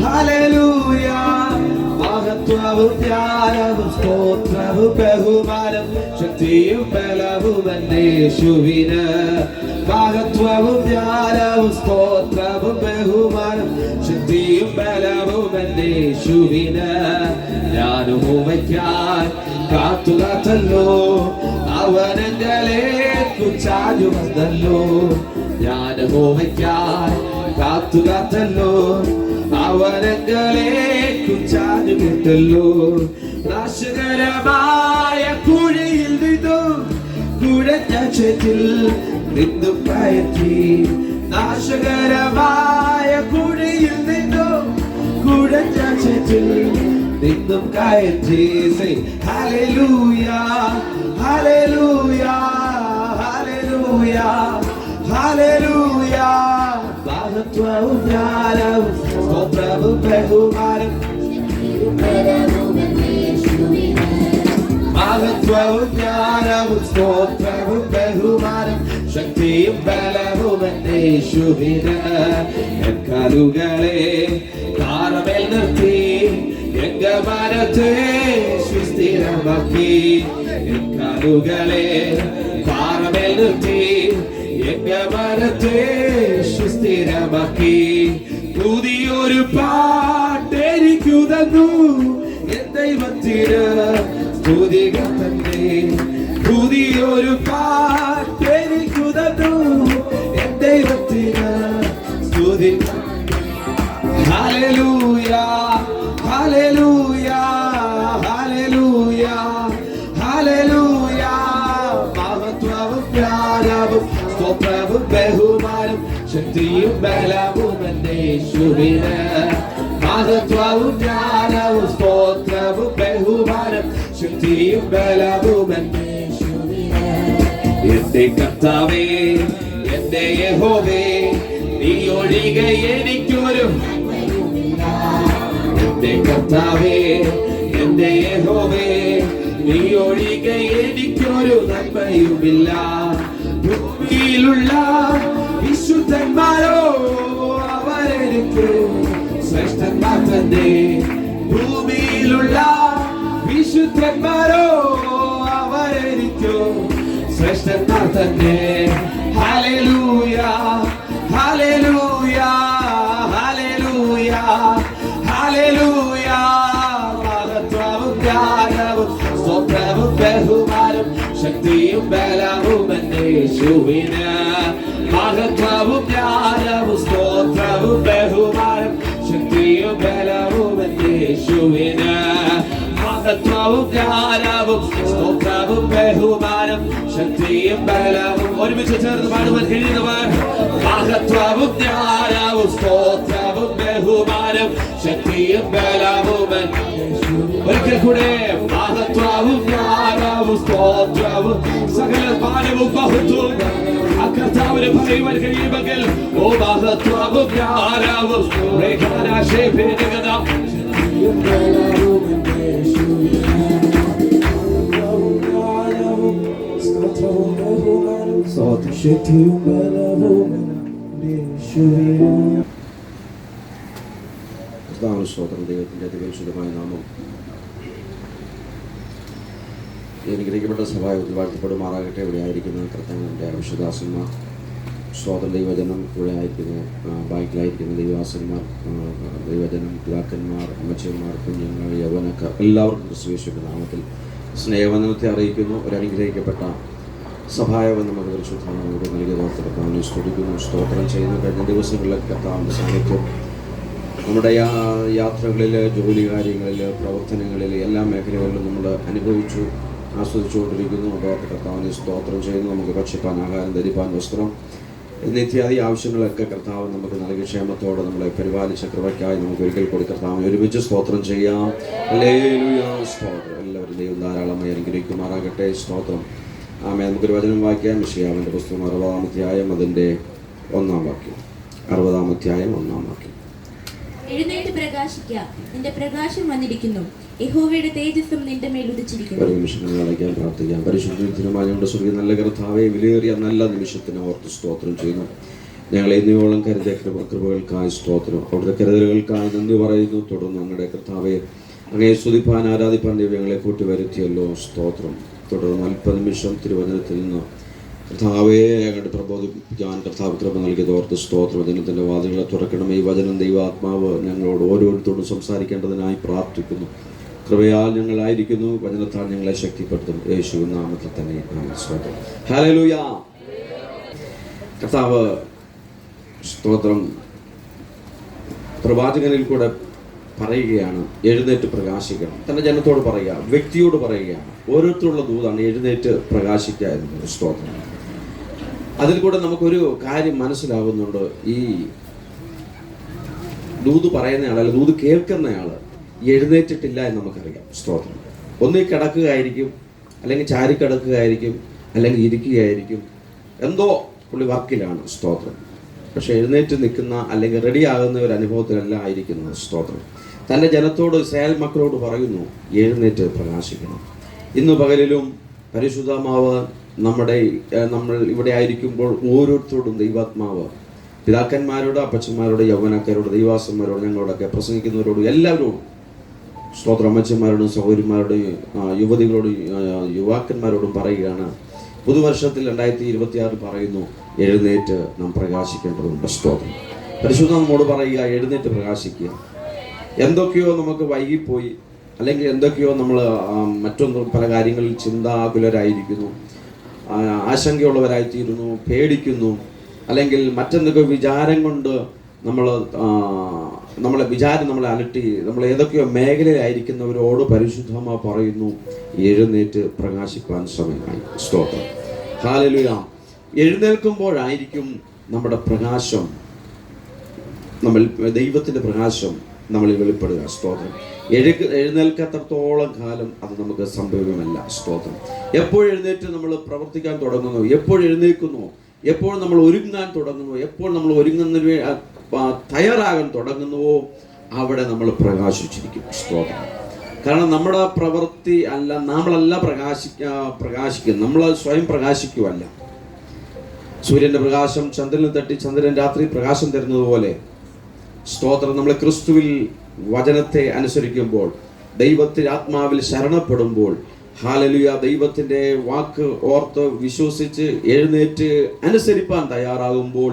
hallelujah. മഹത്വവും ജ്ഞാനവും സ്തോത്രവും ബഹുമാനം ശക്തിയും ബലവും യേശുവിന്. മഹത്വവും ജ്ഞാനവും സ്തോത്രവും ബഹുമാനം ശക്തിയും ബലവും യേശുവിന്. ഞാനും വയ്ക്കാൻ കാത്തുകാത്തല്ലോ അവനെങ്കിലേക്കു ചാഞ്ഞു വന്നല്ലോ. ഞാനും വയ്ക്കാൻ കാത്തുകാത്തല്ലോ അവനെങ്കിലേക്കു ചാഞ്ഞു കിട്ടല്ലോ. നാശകരമായ കുഴിയിൽ നിന്നും കുഴഞ്ഞ ചേറ്റിൽ നിന്നും കയറ്റി. നാശകരമായ കുഴിയിൽ നിന്നും കുഴഞ്ഞ ചേറ്റിൽ നിന്നും കയറ്റി. Hallelujah, hallelujah, hallelujah, hallelujah. മഹത്വവും ജ്ഞാനവും സ്തോത്രവും ബഹുമാനം. മഹത്വവും ജ്ഞാനവും സ്തോത്രവും ബഹുമാനം ശക്തിയും ബലവും യേശുവിന്. എൻ കാലുകളെ താരമേൽ നിർത്തി എങ്കമനത്തെ സുസ്ഥിരമാക്കി. എൻ കാലുകളെ താരമേൽ നിർത്തി എങ്കമനത്തെ സുസ്ഥിരമാക്കി. പുതിയൊരു പാട്ടെനിക്കു തന്നു എൻ ദൈവത്തിന് സ്തുതികൾ തന്നെ. പുതിയൊരു പാട്ടെനിക്കു തന്നു എൻ ദൈവത്തിന് സ്തുതി. Hallelujah, hallelujah, hallelujah, hallelujah. മഹത്വവും ജ്ഞാനവും സ്തോത്രവും ബഹുമാനം ശക്തിയും ബലവും യേശുവിന്. മഹത്വവും ജ്ഞാനവും സ്തോത്രവും ബഹുമാനം ശക്തിയും ബലവും യേശുവിന്. എന്റെ കർത്താവേ, എന്റെ യഹോവേ, നീ ഒഴികെ എനിക്കൊരു. എന്റെ കർത്താവേ, എന്റെ യഹോവേ, നീ ഒഴികെ എനിക്കൊരു നന്മയുമില്ല. ഭൂമിയിലുള്ള വിശുദ്ധന്മാരോ അവരെനിക്ക് ശ്രേഷ്ഠന്മാർ തന്നെ. ഭൂമിയിലുള്ള വിശുദ്ധന്മാരോ അവരെനിക്ക് ശ്രേഷ്ഠന്മാർ തന്നെ. Hallelujah, hallelujah, hallelujah, hallelujah. മഹത്വവും ജ്ഞാനവും സ്തോത്രവും ബഹുമാനം ശക്തിയും ബലവും യേശുവിന്. മഹത്വവും ജ്ഞാനവും സ്തോത്രവും ബഹുമാനം ശക്തിയും ബലവും യേശുവിന്. മഹത്വവും ജ്ഞാനവും സ്തോത്രവും ബഹുമാനം ശക്തിയും ബലവും. ഒരുമിച്ച് ചേർന്ന് പാടുവാൻ കഴിയുന്നവർ. മഹത്വവും ജ്ഞാനവും സ്തോത്രവും ബഹുമാനം ശക്തിയും ബലവും. ഒരിക്കൽ കൂടെ മഹത്വവും ജ്ഞാനവും ആരാധനയാവും സ്തോത്രവും സകല മാനവും മഹത്വവും ആ കർത്താവിന് പറയുവാൻ കഴിയുമെങ്കിൽ ഓ മഹത്വവും ആരാവും സ്തോത്രം. ദൈവത്തിൻ്റെ അതിപരിശുദ്ധമായ നാമം അനുഗ്രഹിക്കപ്പെട്ട സഭായോഗത്തിൽ വാഴ്ത്തപ്പെടുമാറാകട്ടെ. ഇവിടെ ആയിരിക്കുന്ന കർത്താവിൻ്റെ വിശുദാസന്മാർ, സ്തോത്രം, ദൈവജനം, ഇവിടെ ആയിരിക്കുന്ന ബാക്കിലായിരിക്കുന്ന ദൈവദാസന്മാർ, ദൈവജനം, പിതാക്കന്മാർ, അമ്മച്ചന്മാർ, കുഞ്ഞുങ്ങൾ, യൗവനക്കാർ, എല്ലാവർക്കും ക്രിസ്തുയേശുവിന്റെ നാമത്തിൽ സ്നേഹവന്ദനത്തെ അറിയിക്കുന്നു. ഒരു അനുഗ്രഹിക്കപ്പെട്ട സഭായോഗം നമുക്ക് പരിശുദ്ധമായിട്ട് നൽകിയ കർത്താവിനെ സ്തുതിക്കുന്നു, സ്തോത്രം ചെയ്യുന്നു. കഴിഞ്ഞ ദിവസങ്ങളിലെ കർത്താവിൻ്റെ സാന്നിധ്യം നമ്മുടെ യാത്രകളിൽ, ജോലി കാര്യങ്ങളിൽ, പ്രവർത്തനങ്ങളിൽ, എല്ലാ മേഖലകളിലും നമ്മൾ അനുഭവിച്ചു, ആസ്വദിച്ചുകൊണ്ടിരിക്കുന്നു. അതോടൊപ്പം കർത്താവിനെ സ്തോത്രം ചെയ്യുന്നു. നമുക്ക് ഭക്ഷിപ്പാൻ ആഹാരം, ധരിപ്പാൻ വസ്ത്രം എന്നിത്യാദി ആവശ്യങ്ങളൊക്കെ കർത്താവ് നമുക്ക് നൽകി ക്ഷേമത്തോടെ നമ്മളെ പരിപാലിച്ച കൃപയ്ക്കായി നമുക്ക് ഒരിക്കൽ കൂടി കർത്താവിനെ ഒരുമിച്ച് സ്തോത്രം ചെയ്യാം. ഹല്ലേലൂയ, സ്തോത്രം. എല്ലാവരും ദൈവം ധാരാളമായി അനുഗ്രഹിക്കുമാറാകട്ടെ. സ്തോത്രം. ആമേൻ. നമുക്കൊരു വചനം വായിക്കാം. യെശയ്യാവിൻ്റെ പുസ്തകം 60-ാം അധ്യായം അതിൻ്റെ 1-ാം വാക്യം. 60-ാം അധ്യായം 1-ാം വാക്യം. എഴുന്നേറ്റ് പ്രകാശിക്ക, നിന്റെ പ്രകാശം വന്നിരിക്കുന്നു, യഹോവയുടെ തേജസ്സും നിന്റെ മേൽ ഉദിച്ചിരിക്കുന്നു. ഒരു നിമിഷങ്ങൾ അടയ്ക്കാൻ പ്രാർത്ഥിക്കാം. പരിശുദ്ധമായ സ്വർഗ്ഗീയ നല്ല കർത്താവേ, വിലയേറിയ നല്ല നിമിഷത്തിന് ഓർത്ത് സ്തോത്രം ചെയ്യുന്നു. ഞങ്ങളെ ഇന്നയോളം കരുതിയ കൃപകൾക്കായി സ്തോത്രം, അവിടുത്തെ കരുതലുകൾക്കായി നന്ദി പറയുന്നു. തുടർന്ന് ഞങ്ങളുടെ കർത്താവെ അങ്ങയെ സ്തുതിപ്പാൻ, ആരാധിപ്പാൻ ഞങ്ങളെ കൂട്ടി വരുത്തിയല്ലോ, സ്തോത്രം. തുടർന്ന് അല്പനിമിഷം തിരുവചനത്തിൽ നിന്ന് കർത്താവേ അങ്ങോട്ട് പ്രബോധിപ്പിക്കാൻ കർത്താവ് കൃപ നൽകിയത് ഓർത്ത് സ്തോത്രം. വചനത്തിൻ്റെ വാതിലുകളെ തുറക്കണം. ഈ വചനം ദൈവാത്മാവ് ഞങ്ങളോട് ഓരോരുത്തരോടും സംസാരിക്കേണ്ടതിനായി പ്രാർത്ഥിക്കുന്നു. കൃപയാൽ ഞങ്ങളായിരിക്കുന്നു, വചനത്താൽ ഞങ്ങളെ ശക്തിപ്പെടുത്തും. യേശുവിൻ നാമത്തിൽ തന്നെ സ്തോത്രം. ഹല്ലേലൂയ. കർത്താവ് സ്തോത്രം പ്രവാചകനിൽ കൂടെ പറയുകയാണ്, എഴുന്നേറ്റ് പ്രകാശിക്കണം. തൻ്റെ ജനത്തോട് പറയുക, വ്യക്തിയോട് പറയുകയാണ്. ഓരോരുത്തരുള്ള ദൂതാണ് എഴുന്നേറ്റ് പ്രകാശിക്കുക എന്നത്. സ്തോത്രം. അതിൽ കൂടെ നമുക്കൊരു കാര്യം മനസ്സിലാവുന്നുണ്ട്. ഈ ദൂത് പറയുന്നയാൾ, അല്ല ദൂത് കേൾക്കുന്നയാൾ എഴുന്നേറ്റിട്ടില്ല എന്ന് നമുക്കറിയാം. സ്തോത്രം. ഒന്നീ കിടക്കുകയായിരിക്കും, അല്ലെങ്കിൽ ചാരിക്കിടക്കുകയായിരിക്കും, അല്ലെങ്കിൽ ഇരിക്കുകയായിരിക്കും. എന്തോ പുള്ളി വർക്കിലാണ്. സ്തോത്രം. പക്ഷെ എഴുന്നേറ്റ് നിൽക്കുന്ന അല്ലെങ്കിൽ റെഡിയാകുന്ന ഒരു അനുഭവത്തിലല്ല ആയിരിക്കുന്നത്. സ്തോത്രം. തൻ്റെ ജനത്തോട്, ഇസ്രായേൽ മക്കളോട് പറയുന്നു, എഴുന്നേറ്റ് പ്രകാശിക്കണം. ഇന്ന് പകലിലും പരിശുദ്ധാത്മാവ് നമ്മൾ ഇവിടെ ആയിരിക്കുമ്പോൾ ഓരോരുത്തരോടും ദൈവാത്മാവ്, പിതാക്കന്മാരോട്, അപ്പച്ചന്മാരോട്, യൗവനക്കാരോട്, ദൈവാസന്മാരോട്, ഞങ്ങളോടൊക്കെ പ്രസംഗിക്കുന്നവരോടും എല്ലാവരോടും, സ്തോത്രം, അമ്മച്ചന്മാരോടും സഹോദരിമാരോടും യുവതികളോടും യുവാക്കന്മാരോടും പറയുകയാണ്, പുതുവർഷത്തിൽ 2026 പറയുന്നു, എഴുന്നേറ്റ് നാം പ്രകാശിക്കേണ്ടതുണ്ട്. സ്തോത്രം. പരിശുദ്ധ നമ്മോട് പറയുക, എഴുന്നേറ്റ് പ്രകാശിക്കുക. എന്തൊക്കെയോ നമുക്ക് വൈകിപ്പോയി, അല്ലെങ്കിൽ എന്തൊക്കെയോ നമ്മൾ മറ്റൊന്ന് പല കാര്യങ്ങളിൽ ചിന്താകുലരായിരിക്കുന്നു, ആശങ്കയുള്ളവരായിത്തീരുന്നു, പേടിക്കുന്നു, അല്ലെങ്കിൽ മറ്റെന്തൊക്കെ വിചാരം കൊണ്ട് നമ്മളെ അലട്ടി, നമ്മൾ ഏതൊക്കെയോ മേഖലയിലായിരിക്കുന്നവരോട് പരിശുദ്ധമാ പറയുന്നു, എഴുന്നേറ്റ് പ്രകാശിപ്പാൻ സമയമായി. സ്തോത്രം. ഹല്ലേലൂയ. എഴുന്നേൽക്കുമ്പോഴായിരിക്കും നമ്മുടെ പ്രകാശം, ദൈവത്തിൻ്റെ പ്രകാശം നമ്മളിൽ വെളിപ്പെടുക. സ്തോത്രം. എഴുന്നേൽക്കാത്തത്തോളം കാലം അത് നമുക്ക് സംഭവ്യമല്ല. സ്തോത്രം. എപ്പോഴെഴുന്നേറ്റ് നമ്മൾ പ്രവർത്തിക്കാൻ തുടങ്ങുന്നു, എപ്പോഴെഴുന്നേൽക്കുന്നു, എപ്പോൾ നമ്മൾ ഒരുങ്ങാൻ തുടങ്ങുന്നു, എപ്പോൾ നമ്മൾ ഒരുങ്ങുന്നതിന് തയ്യാറാകാൻ തുടങ്ങുന്നുവോ അവിടെ നമ്മൾ പ്രകാശിച്ചിരിക്കും. സ്തോത്രം. കാരണം നമ്മുടെ പ്രവൃത്തി അല്ല, നമ്മളല്ല പ്രകാശിക്കുക, നമ്മൾ സ്വയം പ്രകാശിക്കുവല്ല. സൂര്യൻ്റെ പ്രകാശം ചന്ദ്രനിൽ തട്ടി ചന്ദ്രൻ രാത്രി പ്രകാശം തരുന്നത് പോലെ, സ്തോത്രം, നമ്മൾ ക്രിസ്തുവിൽ വചനത്തെ അനുസരിക്കുമ്പോൾ, ദൈവത്തിൻ്റെ ആത്മാവിൽ ശരണപ്പെടുമ്പോൾ, ഹല്ലേലൂയ, ദൈവത്തിൻ്റെ വാക്ക് ഓർത്ത് വിശ്വസിച്ച് എഴുന്നേറ്റ് അനുസരിപ്പാൻ തയ്യാറാകുമ്പോൾ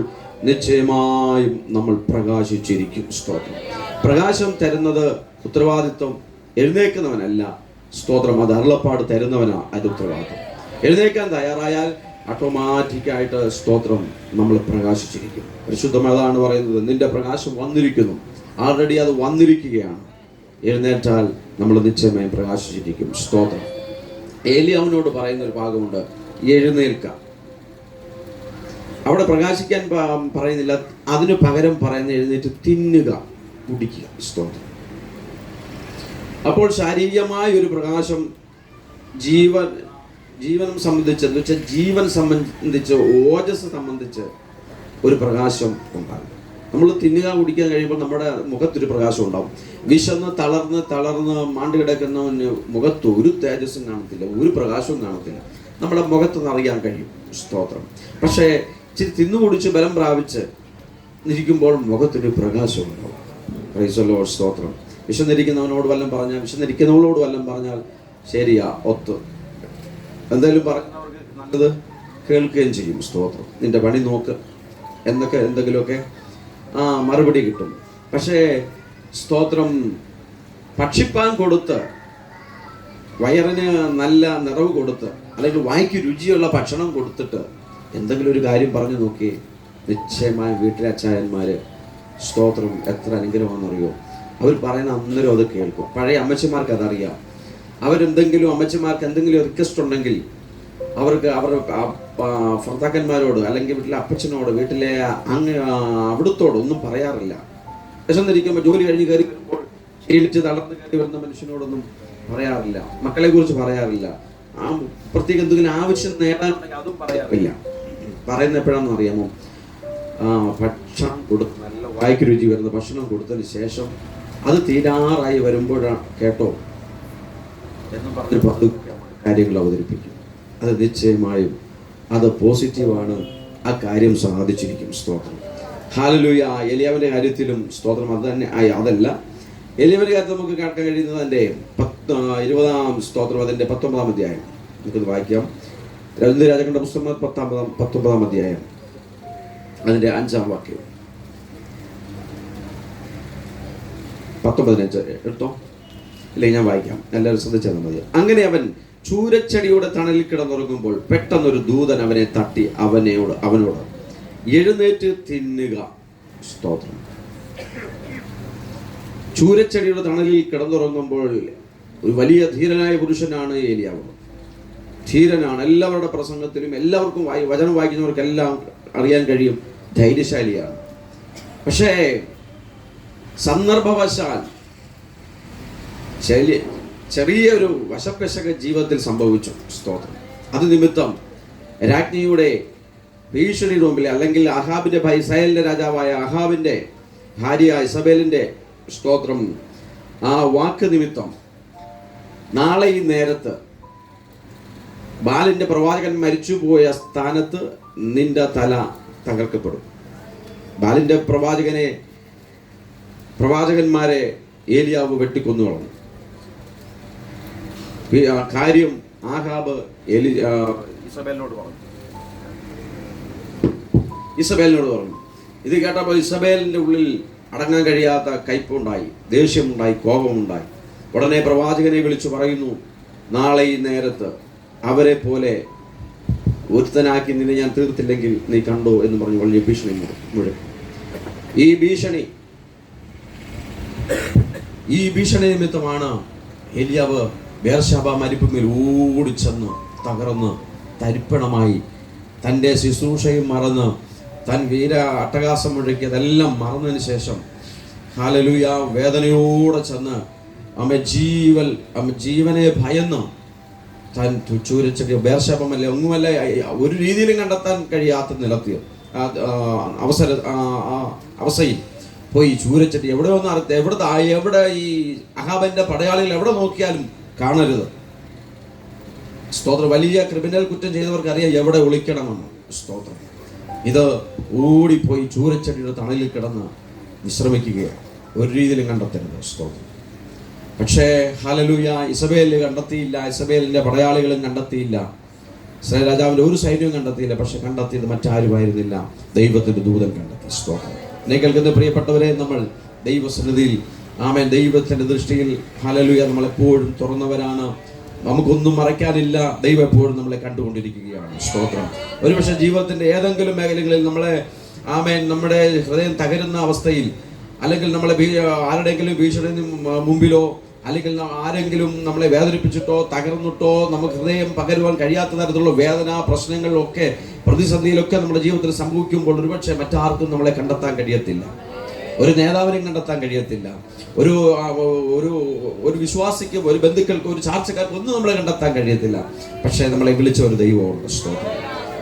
നിശ്ചയമായും നമ്മൾ പ്രകാശിച്ചിരിക്കും. സ്തോത്രം. പ്രകാശം തരുന്നത് ഉത്തരവാദിത്വം എഴുന്നേൽക്കുന്നവനല്ല. സ്തോത്രം. അത് അരുളപ്പാട് തരുന്നവനാണ് അത് ഉത്തരവാദിത്വം. എഴുന്നേൽക്കാൻ തയ്യാറായാൽ ഓട്ടോമാറ്റിക്കായിട്ട് സ്തോത്രം നമ്മൾ പ്രകാശിച്ചിരിക്കും. പരിശുദ്ധമതാണ് പറയുന്നത്, നിന്റെ പ്രകാശം വന്നിരിക്കുന്നു. ആൾറെഡി അത് വന്നിരിക്കുകയാണ്. എഴുന്നേറ്റാൽ നമ്മൾ നിശ്ചയമായും പ്രകാശിച്ചിരിക്കും. സ്തോത്രം. ഏലിയാവിനോട് പറയുന്ന ഒരു ഭാഗമുണ്ട്, എഴുന്നേൽക്കാം. അവിടെ പ്രകാശിക്കാൻ പറയുന്നില്ല, അതിന് പകരം പറയുന്ന എഴുന്നേറ്റ് തിന്നുക, കുടിക്കുക. സ്തോത്രം. അപ്പോൾ ശാരീരികമായ ഒരു പ്രകാശം, ജീവനം സംബന്ധിച്ച് എന്ന് വെച്ചാൽ ജീവൻ സംബന്ധിച്ച്, ഓജസ് സംബന്ധിച്ച് ഒരു പ്രകാശം ഉണ്ടാകും. നമ്മൾ തിന്നുക കുടിക്കാൻ കഴിയുമ്പോൾ നമ്മുടെ മുഖത്തൊരു പ്രകാശം ഉണ്ടാവും. വിശന്ന് തളർന്ന് മാണ്ട് കിടക്കുന്നവന് മുഖത്ത് ഒരു തേജസ്സും കാണത്തില്ല, ഒരു പ്രകാശവും കാണത്തില്ല. നമ്മുടെ മുഖത്ത് നിറയാൻ കഴിയും. സ്തോത്രം. പക്ഷേ ഇച്ചിരി തിന്നുകുടിച്ച് ബലം പ്രാപിച്ച് ഇരിക്കുമ്പോൾ മുഖത്തൊരു പ്രകാശം ഉണ്ടാവും. Praise the Lord. സ്തോത്രം. വിശന്നിരിക്കുന്നവനോട് വല്ലതും പറഞ്ഞാൽ, വിശന്നിരിക്കുന്നവളോട് വല്ലതും പറഞ്ഞാൽ ശരിയാ, ഒത്ത് എന്തായാലും പറയുന്നവർക്ക് നല്ലത് കേൾക്കുകയും ചെയ്യും. സ്തോത്രം. നിന്റെ പണി നോക്ക് എന്നൊക്കെ എന്തെങ്കിലുമൊക്കെ മറുപടി കിട്ടും. പക്ഷേ സ്തോത്രം, ഭക്ഷിപ്പാൻ കൊടുത്ത്, വയറിന് നല്ല നിറവ് കൊടുത്ത്, അല്ലെങ്കിൽ വായ്ക്ക് രുചിയുള്ള ഭക്ഷണം കൊടുത്തിട്ട് എന്തെങ്കിലും ഒരു കാര്യം പറഞ്ഞു നോക്കി, നിശ്ചയമായും വീട്ടിലെ അച്ചായന്മാര് സ്തോത്രം എത്ര അനുഗ്രഹമാണെന്നറിയോ. അവർ പറയുന്ന അന്നേരം അത് കേൾക്കും. പഴയ അമ്മച്ചിമാർക്ക് അതറിയാം. അമ്മച്ചിമാർക്ക് എന്തെങ്കിലും റിക്വസ്റ്റ് ഉണ്ടെങ്കിൽ അവർക്ക് അവരുടെ ഭർത്താക്കന്മാരോട് അല്ലെങ്കിൽ വീട്ടിലെ അപ്പച്ചനോട്, വീട്ടിലെ അവിടുത്തോട് ഒന്നും പറയാറില്ല. വിശന്നിരിക്കുമ്പോൾ ജോലി കഴിഞ്ഞ് കയറി വരുമ്പോൾ ക്ഷീണിച്ച് തളർന്ന് കയറി വരുന്ന മനുഷ്യനോടൊന്നും പറയാറില്ല. മക്കളെ കുറിച്ച് പറയാറില്ല. പ്രത്യേക എന്തെങ്കിലും ആവശ്യം നേടാനുണ്ടെങ്കിൽ അതും പറയാറില്ല. പറയുന്ന എപ്പോഴാണെന്ന് അറിയാമോ? ഭക്ഷണം കൊടുത്ത്, നല്ല വായ്ക്ക് രുചി വരുന്ന ഭക്ഷണം കൊടുത്തതിന് ശേഷം അത് തീരാറായി വരുമ്പോഴാണ് കേട്ടോ എന്ന് പറഞ്ഞ് 10 കാര്യങ്ങൾ അവതരിപ്പിക്കും. അത് നിശ്ചയമായും അത് പോസിറ്റീവാണ്. ആ കാര്യം സാധിച്ചിരിക്കും. സ്തോത്രം. ഹല്ലേലൂയ. എലിയാവിൻ്റെ കാര്യത്തിലും സ്തോത്രം അത് തന്നെ. അതല്ല, എലിയാവിൻ്റെ കാര്യത്തിൽ നമുക്ക് കേൾക്കാൻ കഴിയുന്നത് അതിൻ്റെ 20 സ്തോത്രം, അതിൻ്റെ 19 അധ്യായം നമുക്കത് വായിക്കാം. രാജാക്കന്മാരുടെ പുസ്തകം 19 അധ്യായം അതിൻ്റെ 5 വാക്യം. 19 എടുത്തോ, ഇല്ലെങ്കിൽ ഞാൻ വായിക്കാം, എല്ലാവരും ശ്രദ്ധിച്ചാൽ മതി. അങ്ങനെ അവൻ ചൂരച്ചെടിയുടെ തണലിൽ കിടന്നുറങ്ങുമ്പോൾ പെട്ടെന്നൊരു ദൂതൻ അവനെ തട്ടി അവനോട് എഴുന്നേറ്റ് തിന്നുക. സ്തോത്രം. ചൂരച്ചെടിയുടെ തണലിൽ കിടന്നുറങ്ങുമ്പോൾ ഒരു വലിയ ധീരനായ പുരുഷനാണ് ഏലിയാവ്. ധീരനാണ്. എല്ലാവരുടെ പ്രസംഗത്തിലും എല്ലാവർക്കും വചനം വായിക്കുന്നവർക്കെല്ലാം അറിയാൻ കഴിയും, ധൈര്യശാലിയാണ്. പക്ഷേ സന്ദർഭവശാൽ ചെറിയൊരു വശപ്പശക ജീവിതത്തിൽ സംഭവിച്ചു. സ്തോത്രം. അത് നിമിത്തം രാജ്ഞിയുടെ ഭീഷണിയുടെ മുമ്പിൽ, അല്ലെങ്കിൽ അഹാബിന്റെ ഇസ്രായേലിന്റെ രാജാവായ അഹാബിന്റെ ഭാര്യ ഇസബേലിന്റെ സ്തോത്രം ആ വാക്ക് നിമിത്തം നാളെ ഈ നേരത്ത് ബാലിന്റെ പ്രവാചകൻ മരിച്ചുപോയ സ്ഥാനത്ത് നിന്റെ തല തകർക്കപ്പെടും. ബാലിന്റെ പ്രവാചകന്മാരെ ഏലിയാവ് വെട്ടിക്കൊന്നു കളഞ്ഞു. കാര്യം ആഹാബ് ഇസബേലിനോട് പറഞ്ഞു. ഇത് കേട്ടപ്പോൾ ഇസബേലിന്റെ ഉള്ളിൽ അടങ്ങാൻ കഴിയാത്ത കയ്പുണ്ടായി, ദേഷ്യമുണ്ടായി, കോപമുണ്ടായി. ഉടനെ പ്രവാചകനെ വിളിച്ചു പറയുന്നു, നാളെ ഈ നേരത്ത് അവരെ പോലെ ഒരുത്തനാക്കി നിന്നെ ഞാൻ തീർത്തില്ലെങ്കിൽ നീ കണ്ടോ എന്ന് പറഞ്ഞു വലിയ ഭീഷണി മുഴക്കി. ഈ ഭീഷണി നിമിത്തമാണ് ഏലിയാവ് ബേർശാബ മരുഭൂമിയിൽ ഓടിച്ചെന്ന് തകർന്ന് തരിപ്പണമായി തൻ്റെ ശുശ്രൂഷയും മറന്ന് താൻ അട്ടഹാസം മുഴക്കിയതെല്ലാം മറന്നതിന് ശേഷം ഹല്ലേലൂയ വേദനയോടെ ചെന്ന് ജീവനെ ഭയന്ന് താൻ ചൂരച്ചെടി ബേർശാബമല്ലേ ഒന്നുമല്ല ഒരു രീതിയിലും കണ്ടെത്താൻ കഴിയാത്ത നിലത്തിൽ അവസ്ഥയിൽ പോയി ചൂരച്ചെടി എവിടെ ഈ അഹാബന്റെ പടയാളികൾ എവിടെ നോക്കിയാലും കാണരുത്. സ്തോത്രം. വലിയ ക്രിമിനൽ കുറ്റം ചെയ്തവർക്ക് അറിയാം എവിടെ ഒളിക്കണമെന്ന്. സ്തോത്രം. ഇത് ഓടിപ്പോയി ചൂരച്ചെടിയുടെ തണലിൽ കിടന്ന് വിശ്രമിക്കുകയാണ്. ഒരു രീതിയിലും കണ്ടെത്തരുത്. സ്തോത്രം. പക്ഷേ ഹല്ലേലൂയ ഇസബേൽ കണ്ടെത്തിയില്ല, ഇസബേലിന്റെ പടയാളികളും കണ്ടെത്തിയില്ല, ഇസ്രായേൽ രാജാവിന്റെ ഒരു സൈന്യവും കണ്ടെത്തിയില്ല. പക്ഷെ കണ്ടെത്തിയത് മറ്റാരുമായിരുന്നില്ല, ദൈവത്തിന്റെ ദൂതൻ കണ്ടെത്തി. സ്തോത്രം. എന്നെ കേൾക്കുന്ന പ്രിയപ്പെട്ടവരെ, നമ്മൾ ദൈവസന്നിധിയിൽ ആമേൻ ദൈവത്തിന്റെ ദൃഷ്ടിയിൽ ഹല്ലേലൂയ നമ്മളെപ്പോഴും തുറന്നവരാണ്. നമുക്കൊന്നും മറയ്ക്കാനില്ല. ദൈവം എപ്പോഴും നമ്മളെ കണ്ടുകൊണ്ടിരിക്കുകയാണ്. സ്തോത്രം. ഒരുപക്ഷെ ജീവിതത്തിന്റെ ഏതെങ്കിലും മേഖലകളിൽ നമ്മളെ ആമേൻ നമ്മുടെ ഹൃദയം തകരുന്ന അവസ്ഥയിൽ, അല്ലെങ്കിൽ നമ്മളെ ആരുടെയെങ്കിലും ഭീഷണി മുമ്പിലോ, അല്ലെങ്കിൽ ആരെങ്കിലും നമ്മളെ വേദനിപ്പിച്ചിട്ടോ തകർന്നിട്ടോ നമുക്ക് ഹൃദയം പകരുവാൻ കഴിയാത്ത തരത്തിലുള്ള വേദന, പ്രശ്നങ്ങളിലൊക്കെ പ്രതിസന്ധിയിലൊക്കെ നമ്മുടെ ജീവിതത്തിൽ സംഭവിക്കുമ്പോൾ ഒരുപക്ഷെ മറ്റാർക്കും നമ്മളെ കണ്ടെത്താൻ കഴിയത്തില്ല. ഒരു നേതാവിനെയും കണ്ടെത്താൻ കഴിയത്തില്ല. ഒരു ഒരു ഒരു വിശ്വാസിക്കും ഒരു ബന്ധുക്കൾക്കും ഒരു ചാർച്ചക്കാർക്കും ഒന്നും നമ്മളെ കണ്ടെത്താൻ കഴിയത്തില്ല. പക്ഷേ നമ്മളെ വിളിച്ച ഒരു ദൈവമുണ്ട്. സ്തോത്രം.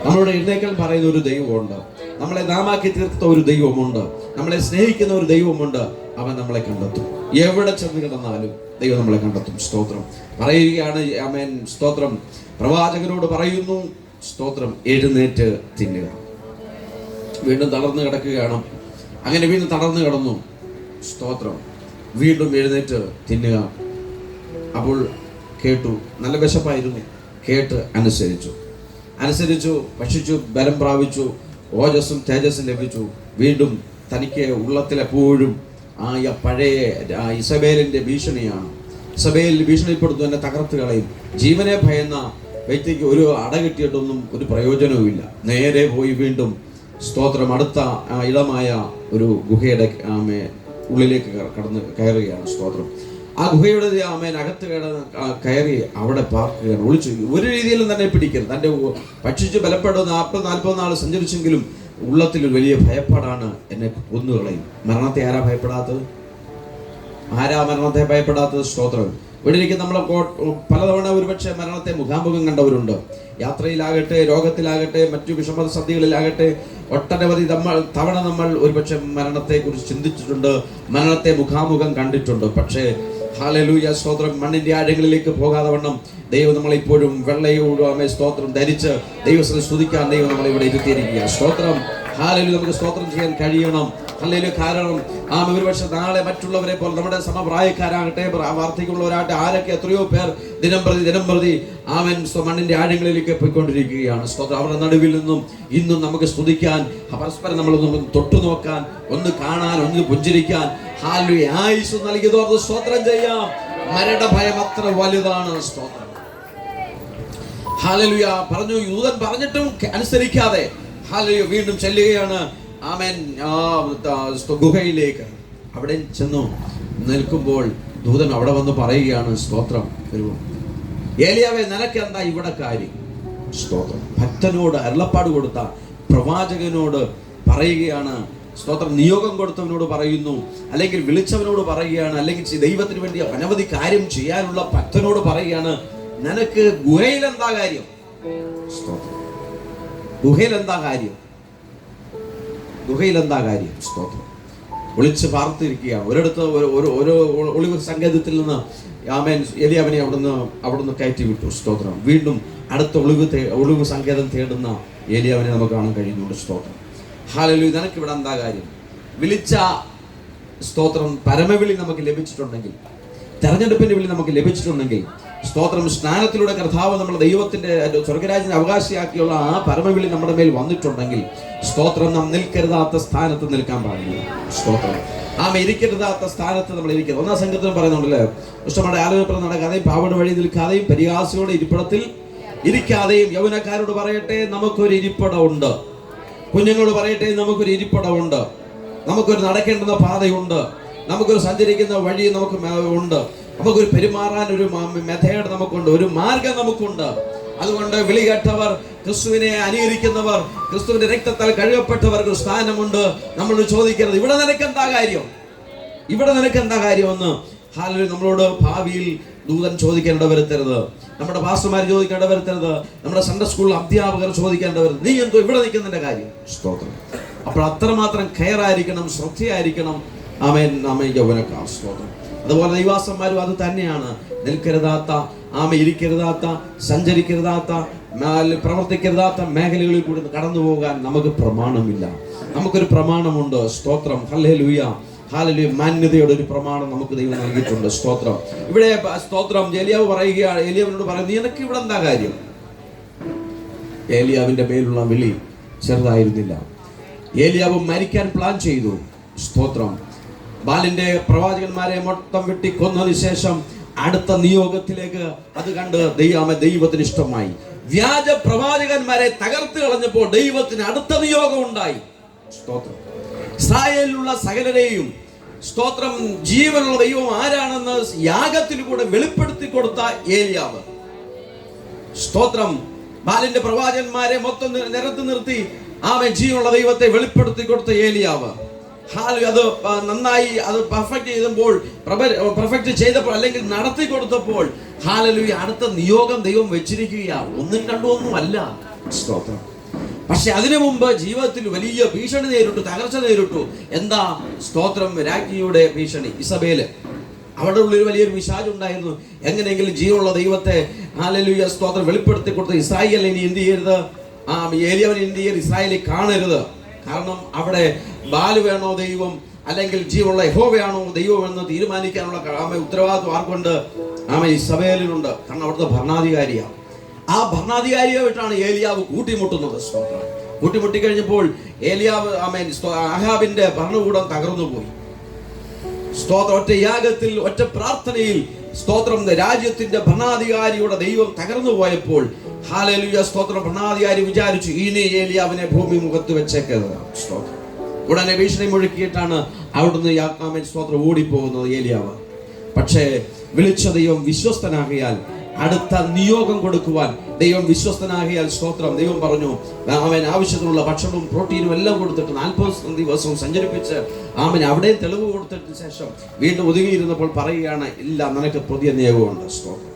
നമ്മളോട് എഴുന്നേൽക്കാൻ പറയുന്ന ഒരു ദൈവമുണ്ട്. നമ്മളെ നാമാക്കി തീർത്ത ഒരു ദൈവമുണ്ട്. നമ്മളെ സ്നേഹിക്കുന്ന ഒരു ദൈവമുണ്ട്. അവൻ നമ്മളെ കണ്ടെത്തും. എവിടെ ചെന്ന് കിടന്നാലും ദൈവം നമ്മളെ കണ്ടെത്തും. സ്തോത്രം. പറയുകയാണ് ആമേൻ. സ്തോത്രം. പ്രവാചകനോട് പറയുന്നു, സ്തോത്രം, എഴുന്നേറ്റ് തിന്നുക. വീണ്ടും തളർന്നു കിടക്കുകയാണ്. അങ്ങനെ വീണ്ടും തളർന്നു കിടന്നു. സ്തോത്രം. വീണ്ടും എഴുന്നേറ്റ് തിന്നുക. അപ്പോൾ കേട്ടു, നല്ല വിശപ്പായിരുന്നു. കേട്ട് അനുസരിച്ചു, ഭക്ഷിച്ചു, ബലം പ്രാപിച്ചു, ഓജസ്സും തേജസ്സും ലഭിച്ചു. വീണ്ടും തനിക്ക് ഉള്ളത്തിലെപ്പോഴും പഴയ ഇസബേലിന്റെ ഭീഷണിയാണ്. ഇസബേൽ ഭീഷണിപ്പെടുത്തും, എന്നെ തകർത്ത് കളയും. ജീവനെ ഭയന്ന വ്യക്തിക്ക് ഒരു അട കിട്ടിയിട്ടൊന്നും ഒരു പ്രയോജനവുമില്ല. നേരെ പോയി വീണ്ടും സ്തോത്രം അടുത്ത ഇടമായ ഒരു ഗുഹയുടെ ഉള്ളിലേക്ക് കയറുകയാണ്. സ്തോത്രം. ആ ഗുഹയുടെ അകത്ത് കയറി അവിടെ പാർക്കുകയാണ്, ഒളിച്ചു. ഒരു രീതിയിലും തന്നെ പിടിക്കരുത്. തൻ്റെ ഭക്ഷിച്ച് ബലപ്പെടുന്ന 40 നാൾ സഞ്ചരിച്ചെങ്കിലും ഉള്ളത്തിൽ ഒരു വലിയ ഭയപ്പാടാണ്, എന്നെ കൊന്നുകളയും. മരണത്തെ ആരാ ഭയപ്പെടാത്തത്? സ്തോത്രം. ഇവിടെ ഇരിക്കുന്ന നമ്മൾ പലതവണ ഒരുപക്ഷെ മരണത്തെ മുഖാമുഖം കണ്ടവരുണ്ട്. യാത്രയിലാകട്ടെ, രോഗത്തിലാകട്ടെ, മറ്റു വിഷമസന്ധികളിലാകട്ടെ, ഒട്ടനവധി തവണ നമ്മൾ ഒരുപക്ഷെ മരണത്തെക്കുറിച്ച് ചിന്തിച്ചിട്ടുണ്ട്, മരണത്തെ മുഖാമുഖം കണ്ടിട്ടുണ്ട്. പക്ഷേ ഹല്ലേലൂയ, സ്തോത്രം, മണ്ണിന്റെ ആഴങ്ങളിലേക്ക് പോകാതെ വണ്ണം ദൈവം നമ്മളിപ്പോഴും വെള്ളയോട് സ്തോത്രം ധരിച്ച് ദൈവത്തെ സ്തുതിക്കാൻ ദൈവം നമ്മളെ ഇവിടെ ഇരുത്തിയിരിക്കുക. സ്തോത്രം. ഹല്ലേലൂയ. നമുക്ക് സ്തോത്രം ചെയ്യാൻ കഴിയണം. ഹല്ലേലൂയ. കാരണം ഒരുപക്ഷെ നാളെ മറ്റുള്ളവരെ പോലെ നമ്മുടെ സമപ്രായക്കാരാകട്ടെ, വാർദ്ധക്യമുള്ളവരാകട്ടെ, ആരൊക്കെ എത്രയോ പേർ ദിനം പ്രതി മണ്ണിന്റെ ആഴങ്ങളിലേക്ക് പോയിക്കൊണ്ടിരിക്കുകയാണ്. സ്തോത്രം. അവരുടെ നടുവിൽ നിന്നും ഇന്നും നമുക്ക് സ്തുതിക്കാൻ, പരസ്പരം നമ്മളൊന്ന് തൊട്ടു നോക്കാൻ, ഒന്ന് കാണാൻ, ഒന്ന് പുഞ്ചിരിക്കാൻ ഹല്ലേലൂയ ആയുസ്സ് നൽകിയതോർത്ത് സ്തോത്രം ചെയ്യാം. മരണ ഭയം അത്ര വലുതാണ്. സ്തോത്രം. ഹല്ലേലൂയ. പറഞ്ഞു, യൂദൻ പറഞ്ഞിട്ടും അനുസരിക്കാതെ ഹല്ലേലൂയ വീണ്ടും ചെല്ലുകയാണ്. ആമേൻ. ഗുഹയിലേക്ക് അവിടെ ചെന്നു നിൽക്കുമ്പോൾ ദൂതൻ അവിടെ വന്ന് പറയുകയാണ്, സ്തോത്രം, ഏലിയാവേ, നിനക്ക് എന്താ ഇവിടെ കാര്യം? സ്തോത്രം. ഭക്തനോട് അരുളപ്പാട് കൊടുത്ത പ്രവാചകനോട് പറയുകയാണ്. സ്തോത്രം. നിയോഗം കൊടുത്തവനോട് പറയുന്നു, അല്ലെങ്കിൽ വിളിച്ചവനോട് പറയുകയാണ്, അല്ലെങ്കിൽ ദൈവത്തിന് വേണ്ടി അനവധി കാര്യം ചെയ്യാനുള്ള ഭക്തനോട് പറയുകയാണ്, നിനക്ക് ഗുഹയിൽ എന്താ കാര്യം? സ്തോത്രം. ഗുഹയിൽ എന്താ കാര്യം? സ്തോത്രം. വിളിച്ച് പാർത്തിരിക്കുകയാണ്. ഒരിടത്ത് ഒരു ഒളിവ് സങ്കേതത്തിൽ നിന്ന് എലിയാവിനെ അവിടുന്ന് കയറ്റി വിട്ടു. സ്തോത്രം. വീണ്ടും അടുത്ത ഒളിവ് സങ്കേതം തേടുന്ന ഏലിയാവിനെ നമുക്ക് കാണാൻ കഴിയുന്നുണ്ട്. സ്തോത്രം. ഹല്ലേലൂയ. നിനക്ക് ഇവിടെ എന്താ കാര്യം? വിളിച്ച സ്തോത്രം പരമവിളി നമുക്ക് ലഭിച്ചിട്ടുണ്ടെങ്കിൽ, തെരഞ്ഞെടുപ്പിന്റെ വിളി നമുക്ക് ലഭിച്ചിട്ടുണ്ടെങ്കിൽ, സ്തോത്രം, സ്നാനത്തിലൂടെ കർത്താവ് നമ്മുടെ ദൈവത്തിന്റെ സ്വർഗരാജ്യത്തിന് അവകാശിയാക്കിയുള്ള ആ പരമവിളി നമ്മുടെ മേൽ വന്നിട്ടുണ്ടെങ്കിൽ, സ്തോത്രം, നാം നിൽക്കരുതാത്ത സ്ഥാനത്ത് നിൽക്കാൻ പാടില്ല. സ്തോത്രം. ഇരിക്കരുതാത്ത സ്ഥാനത്ത് നമ്മൾ ഇരിക്കരുത്. 1-ാം സംഘത്തിന് പറയുന്നുണ്ടല്ലേ, ഇഷ്ടമായ ആലോചന നടക്കാതെയും പാവട് വഴി നിൽക്കാതെയും പരിഹാസിയോടെ ഇരിപ്പിടത്തിൽ ഇരിക്കാതെയും, യൗവനക്കാരോട് പറയട്ടെ നമുക്കൊരു ഇരിപ്പിടമുണ്ട്, കുഞ്ഞുങ്ങളോട് പറയട്ടെ നമുക്കൊരു ഇരിപ്പിടമുണ്ട്, നമുക്കൊരു നടക്കേണ്ടുന്ന പാതയുണ്ട്, നമുക്കൊരു സഞ്ചരിക്കുന്ന വഴി നമുക്ക് ഉണ്ട്, നമുക്കൊരു പെരുമാറാൻ ഒരു മെത്തേഡ് നമുക്കുണ്ട്, ഒരു മാർഗം നമുക്കുണ്ട്. അതുകൊണ്ട് വിളി കേട്ടവർ, ക്രിസ്തുവിനെ അനുകരിക്കുന്നവർ, ക്രിസ്തുവിന്റെ രക്തത്താൽ കഴുകപ്പെട്ടവർക്ക് സ്ഥാനമുണ്ട്. നമ്മൾ ചോദിക്കരുത് ഇവിടെ നിനക്ക് എന്താ കാര്യമെന്ന്. ഹല്ലേലൂയ. നമ്മളോട് ഭാവിയിൽ ദൂതൻ ചോദിക്കേണ്ട വരുത്തരുത്, നമ്മുടെ പാസ്റ്റർമാർ ചോദിക്കേണ്ട വരുത്തരുത്, നമ്മുടെ സൺഡേ സ്കൂൾ അധ്യാപകർ ചോദിക്കേണ്ട വരുന്നത്, നീ എന്തോ ഇവിടെ നിൽക്കുന്നതിന്റെ കാര്യം? സ്തോത്രം. അപ്പോൾ അത്രമാത്രം കെയർ ആയിരിക്കണം, ശ്രദ്ധയായിരിക്കണം. യൗവനക്കാർ. സ്തോത്രം. അതുപോലെ ദൈവാസന്മാരും അത് തന്നെയാണ്. നിൽക്കരുതാത്ത, ഇരിക്കരുതാത്ത, സഞ്ചരിക്കരുതാത്ത, പ്രവർത്തിക്കരുതാത്ത മേഖലകളിൽ കൂടി കടന്നു പോകാൻ നമുക്ക് പ്രമാണമില്ല. നമുക്കൊരു പ്രമാണമുണ്ട്. സ്തോത്രം. ഹല്ലേലൂയ. ഹല്ലേലൂയ. മാന്യതയുടെ ഒരു പ്രമാണം നമുക്ക് ദൈവം നൽകിയിട്ടുണ്ട്. സ്തോത്രം. ഇവിടെ സ്തോത്രം ഏലിയാവ് പറയുകയാണ്, ഏലിയാവിനോട് പറയുന്നത്, നിനക്ക് ഇവിടെ എന്താ കാര്യം? ഏലിയാവിന്റെ മേലുള്ള വിളി ചെറുതായിരുന്നില്ല. ഏലിയാവ് മരിക്കാൻ പ്ലാൻ ചെയ്തു. സ്തോത്രം. ബാലിന്റെ പ്രവാചകന്മാരെ മൊത്തം വെട്ടി കൊന്നതിന് ശേഷം അടുത്ത നിയോഗത്തിലേക്ക് അത് കണ്ട് ദൈവത്തിന് ഇഷ്ടമായി. വ്യാജ പ്രവാചകന്മാരെ തകർത്ത് കളഞ്ഞപ്പോൾ ദൈവത്തിന് അടുത്ത നിയോഗം ഉണ്ടായി. സ്തോത്രം. ഇസ്രായേലിലുള്ള സകലരെയും, സ്തോത്രം, ജീവനുള്ള ദൈവം ആരാണെന്ന് യാഗത്തിലൂടെ വെളിപ്പെടുത്തി കൊടുത്ത ഏലിയാവ്. സ്തോത്രം. ബാലിന്റെ പ്രവാചകന്മാരെ മൊത്തം നിരത്തി ജീവനുള്ള ദൈവത്തെ വെളിപ്പെടുത്തി കൊടുത്ത ഏലിയാവ്. അത് നന്നായി അത് പെർഫെക്റ്റ് ചെയ്തപ്പോൾ അല്ലെങ്കിൽ നടത്തി കൊടുത്തപ്പോൾ ഹല്ലേലൂയ അടുത്ത നിയോഗം ദൈവം വെച്ചിരിക്കുക. ഒന്നും രണ്ടും അല്ല. സ്തോത്രം. പക്ഷെ അതിനു മുമ്പ് ജീവിതത്തിൽ വലിയ ഭീഷണി നേരിട്ടു, തകർച്ച നേരിട്ടു. എന്താ? സ്തോത്രം. രാജ്ഞിയുടെ ഭീഷണി. ഇസബേല്, അവരുടെ ഉള്ളിൽ വലിയൊരു വിശാചം ഉണ്ടായിരുന്നു. എങ്ങനെയെങ്കിലും ജീവനുള്ള ദൈവത്തെ ഹല്ലേലൂയ സ്തോത്രം വെളിപ്പെടുത്തി കൊടുത്ത് ഇസ്രായേലിനെ ഇനി എന്ത് ചെയ്യരുത്, ഏലിയാവിനെ എന്ത് ചെയ്യരുത്, ഇസ്രായേലിൽ കാണരുത്. കാരണം അവിടെ ബാല് വേണോ ദൈവം അല്ലെങ്കിൽ ജീവനുള്ള യഹോവയാണോ ദൈവം എന്ന് തീരുമാനിക്കാനുള്ള ഉത്തരവാദിത്വം ആർക്കുണ്ട്? ഇസബേലിനുണ്ട്. കാരണം അവിടുത്തെ ഭരണാധികാരിയാണ്. ആ ഭരണാധികാരിയായിട്ടാണ് ഏലിയാവ് കൂട്ടിമുട്ടുന്നത്. സ്തോത്രം. കൂട്ടിമുട്ടിക്കഴിഞ്ഞപ്പോൾ ഏലിയാവ് ആഹാബിന്റെ ഭരണകൂടം തകർന്നു പോയി. സ്തോത്രം. ഒറ്റ യാഗത്തിൽ, ഒറ്റ പ്രാർത്ഥനയിൽ സ്തോത്രം രാജ്യത്തിന്റെ ഭരണാധികാരിയുടെ ദൈവം തകർന്നു പോയപ്പോൾ ഹല്ലേലൂയ സ്തോത്രം ഭരണാധികാരി വിചാരിച്ചു ഇനി ഏലിയാവിനെ ഭൂമി മുഖത്ത് വെച്ചേക്കരുത്. സ്തോത്രം. ഉടനെ ഭീഷണി മുഴക്കിയിട്ടാണ് അവിടുന്ന് സ്തോത്രം ഓടിപ്പോകുന്നത് ഏലിയാവ്. പക്ഷേ വിളിച്ച ദൈവം വിശ്വസ്തനാകിയാൽ അടുത്ത നിയോഗം കൊടുക്കുവാൻ ദൈവം വിശ്വസ്തനാകിയാൽ സ്തോത്രം ദൈവം പറഞ്ഞു അവൻ ആവശ്യത്തിനുള്ള ഭക്ഷണവും പ്രോട്ടീനും എല്ലാം കൊടുത്തിട്ട് 40 ദിവസവും സഞ്ചരിപ്പിച്ച് അവിടെ തെളിവ് കൊടുത്തതിന് ശേഷം വീണ്ടും ഒതുങ്ങിയിരുന്നപ്പോൾ പറയുകയാണ്, ഇല്ല, നിനക്ക് പുതിയ നിയോഗമുണ്ട്. സ്തോത്രം.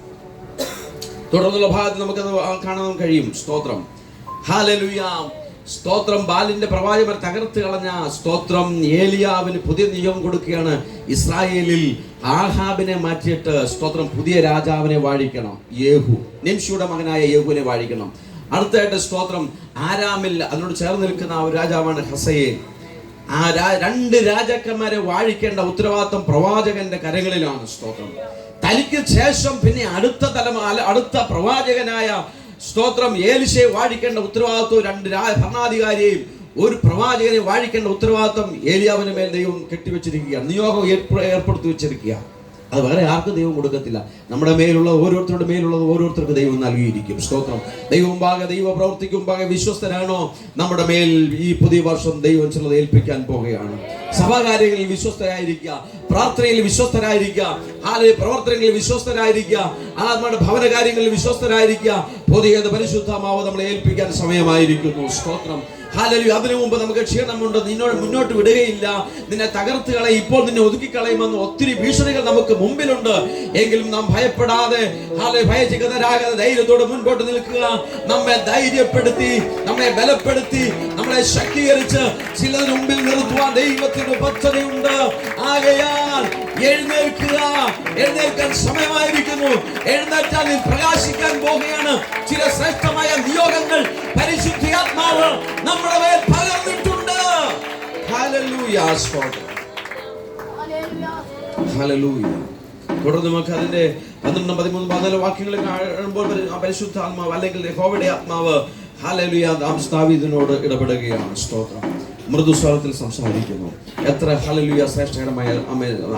തുടർന്നുള്ള ഭാഗത്ത് നമുക്കത് കാണാൻ കഴിയും. സ്തോത്രം. ഹല്ലേലൂയ സ്തോത്രം. ബാലിന്റെ പ്രവാചകർ തകർത്ത് കളഞ്ഞ സ്തോത്രം ഏലിയാവിന് പുതിയ നിയമം കൊടുക്കുകയാണ്. ഇസ്രായേലിൽ ആഹാബിനെ മാറ്റിയിട്ട് സ്തോത്രം പുതിയ രാജാവിനെ വാഴിക്കണം. യേഹു, നിംഷിയുടെ മകനായ യേഹുവിനെ വാഴിക്കണം. അടുത്തായിട്ട് സ്തോത്രം ആരാമിൽ അതിനോട് ചേർന്ന് നിൽക്കുന്ന ആ ഒരു രാജാവാണ് ഹസയേൽ. ആ 2 രാജാക്കന്മാരെ വാഴിക്കേണ്ട ഉത്തരവാദിത്വം പ്രവാചകന്റെ കരങ്ങളിലാണ്. സ്തോത്രം. തനിക്ക് ശേഷം പിന്നെ അടുത്ത പ്രവാചകനായ സ്തോത്രം ഏലിശയെ വാഴിക്കേണ്ട ഉത്തരവാദിത്വം 2 ഭരണാധികാരിയെയും ഒരു പ്രവാചകനെ വാഴിക്കേണ്ട ഉത്തരവാദിത്വം ഏലിയാവിന് മേൽ ദൈവം കെട്ടിവെച്ചിരിക്കുകയാണ്. നിയോഗം ഏർപ്പെടുത്തി വെച്ചിരിക്കുക. അത് വേറെ ആർക്കും ദൈവം കൊടുക്കത്തില്ല. നമ്മുടെ മേലുള്ള ഓരോരുത്തരുടെ മേലുള്ളത് ഓരോരുത്തർക്ക് ദൈവം നൽകിയിരിക്കും. സ്തോത്രം. ദൈവ പ്രവർത്തിക്കും മുമ്പാകെ വിശ്വസ്തനാണോ നമ്മുടെ മേൽ ഈ പുതിയ വർഷം ദൈവം ചിലത് ഏൽപ്പിക്കാൻ പോകുകയാണ്. സഭാകാര്യങ്ങളിൽ വിശ്വസ്തരായിരിക്കുക, പ്രാർത്ഥനയിൽ വിശ്വസ്തരായിരിക്കുക, പ്രവർത്തനങ്ങളിൽ വിശ്വസ്തരായിരിക്കുക, നമ്മുടെ ഭവന കാര്യങ്ങളിൽ വിശ്വസ്തരായിരിക്കുക. പുതിയ പരിശുദ്ധമാവ് നമ്മളെ ഏൽപ്പിക്കാൻ സമയമായിരിക്കുന്നു. സ്തോത്രം. ഹല്ലേലൂയ. അതിനു മുമ്പ് നമുക്ക് ക്ഷീണമുണ്ട്, മുന്നോട്ട് വിടുകയില്ല, നിന്നെ തകർത്ത് കളയും, ഇപ്പോൾ നിന്നെ ഒതുക്കിക്കളയുമെന്ന് ഒത്തിരി ഭീഷണികൾ നമുക്ക് മുമ്പിലുണ്ട്. എങ്കിലും നാം ഭയപ്പെടാതെ ഭയചികതരാകാതെ ധൈര്യത്തോടെ മുൻപോട്ട് നിൽക്കുക. നമ്മെ ധൈര്യപ്പെടുത്തി, നമ്മെ ബലപ്പെടുത്തി, നമ്മളെ ശക്തീകരിച്ച് ചിലതിന് മുമ്പിൽ നിർത്തുവാൻ ദൈവത്തിന്റെ പദ്ധതിയുണ്ട്. ആകയാൽ എഴുന്നേൽക്കുക. എഴുന്നേൽക്കാൻ സമയമായിരിക്കുന്നു. എഴുന്നേറ്റാൽ നീ പ്രകാശിക്കാൻ പോകുകയാണ്. ചില ശ്രേഷ്ഠമായ നിയോഗങ്ങൾ പരിശുദ്ധാത്മാവ് നമ്മുടെ മേൽ പകർന്നിട്ടുണ്ട്. ഹല്ലേലൂയ. ഹല്ലേലൂയ. തുടർന്ന് നമുക്ക് അതിന്റെ 12, 13, 14 വാക്യങ്ങൾ കാണുമ്പോൾ പരിശുദ്ധാത്മാവ് അല്ലെങ്കിൽ യഹോവയുടെ ആത്മാവ് ഹല്ലേലൂയ ദാവീദിനോട് ഇടപെടുകയാണ്. സ്തോത്രം. മൃദുസ്വരത്തിൽ സംസാരിക്കുന്നു. എത്ര ഹല്ലേലൂയ ശ്രേഷ്ഠകരമായ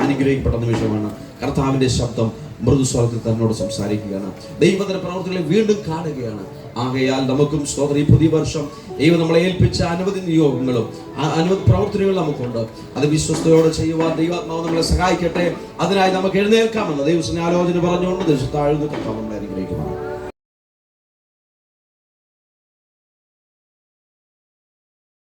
അനുഗ്രഹിക്കപ്പെട്ട നിമിഷമാണ്. കർത്താവിന്റെ ശബ്ദം മൃദുസ്വരത്തിൽ തന്നോട് സംസാരിക്കുകയാണ്. ദൈവത്തിന്റെ പ്രവർത്തികളെ വീണ്ടും കാണുകയാണ്. ആകയാൽ നമുക്കും സ്തോത്രം ഈ പുതിയ വർഷം ദൈവം നമ്മളെ ഏൽപ്പിച്ച അനവധി നിയോഗങ്ങളും അനവധി പ്രവർത്തനങ്ങളും നമുക്കുണ്ട്. അത് വിശ്വസ്തയോടെ ചെയ്യുവാൻ ദൈവാത്മാവ് നമ്മളെ സഹായിക്കട്ടെ. അതിനായി നമുക്ക് എഴുന്നേൽക്കാമെന്ന് ദൈവത്തിന്റെ ആലോചന പറഞ്ഞുകൊണ്ട് താഴ്ന്നു കർത്താവ് നമ്മളെ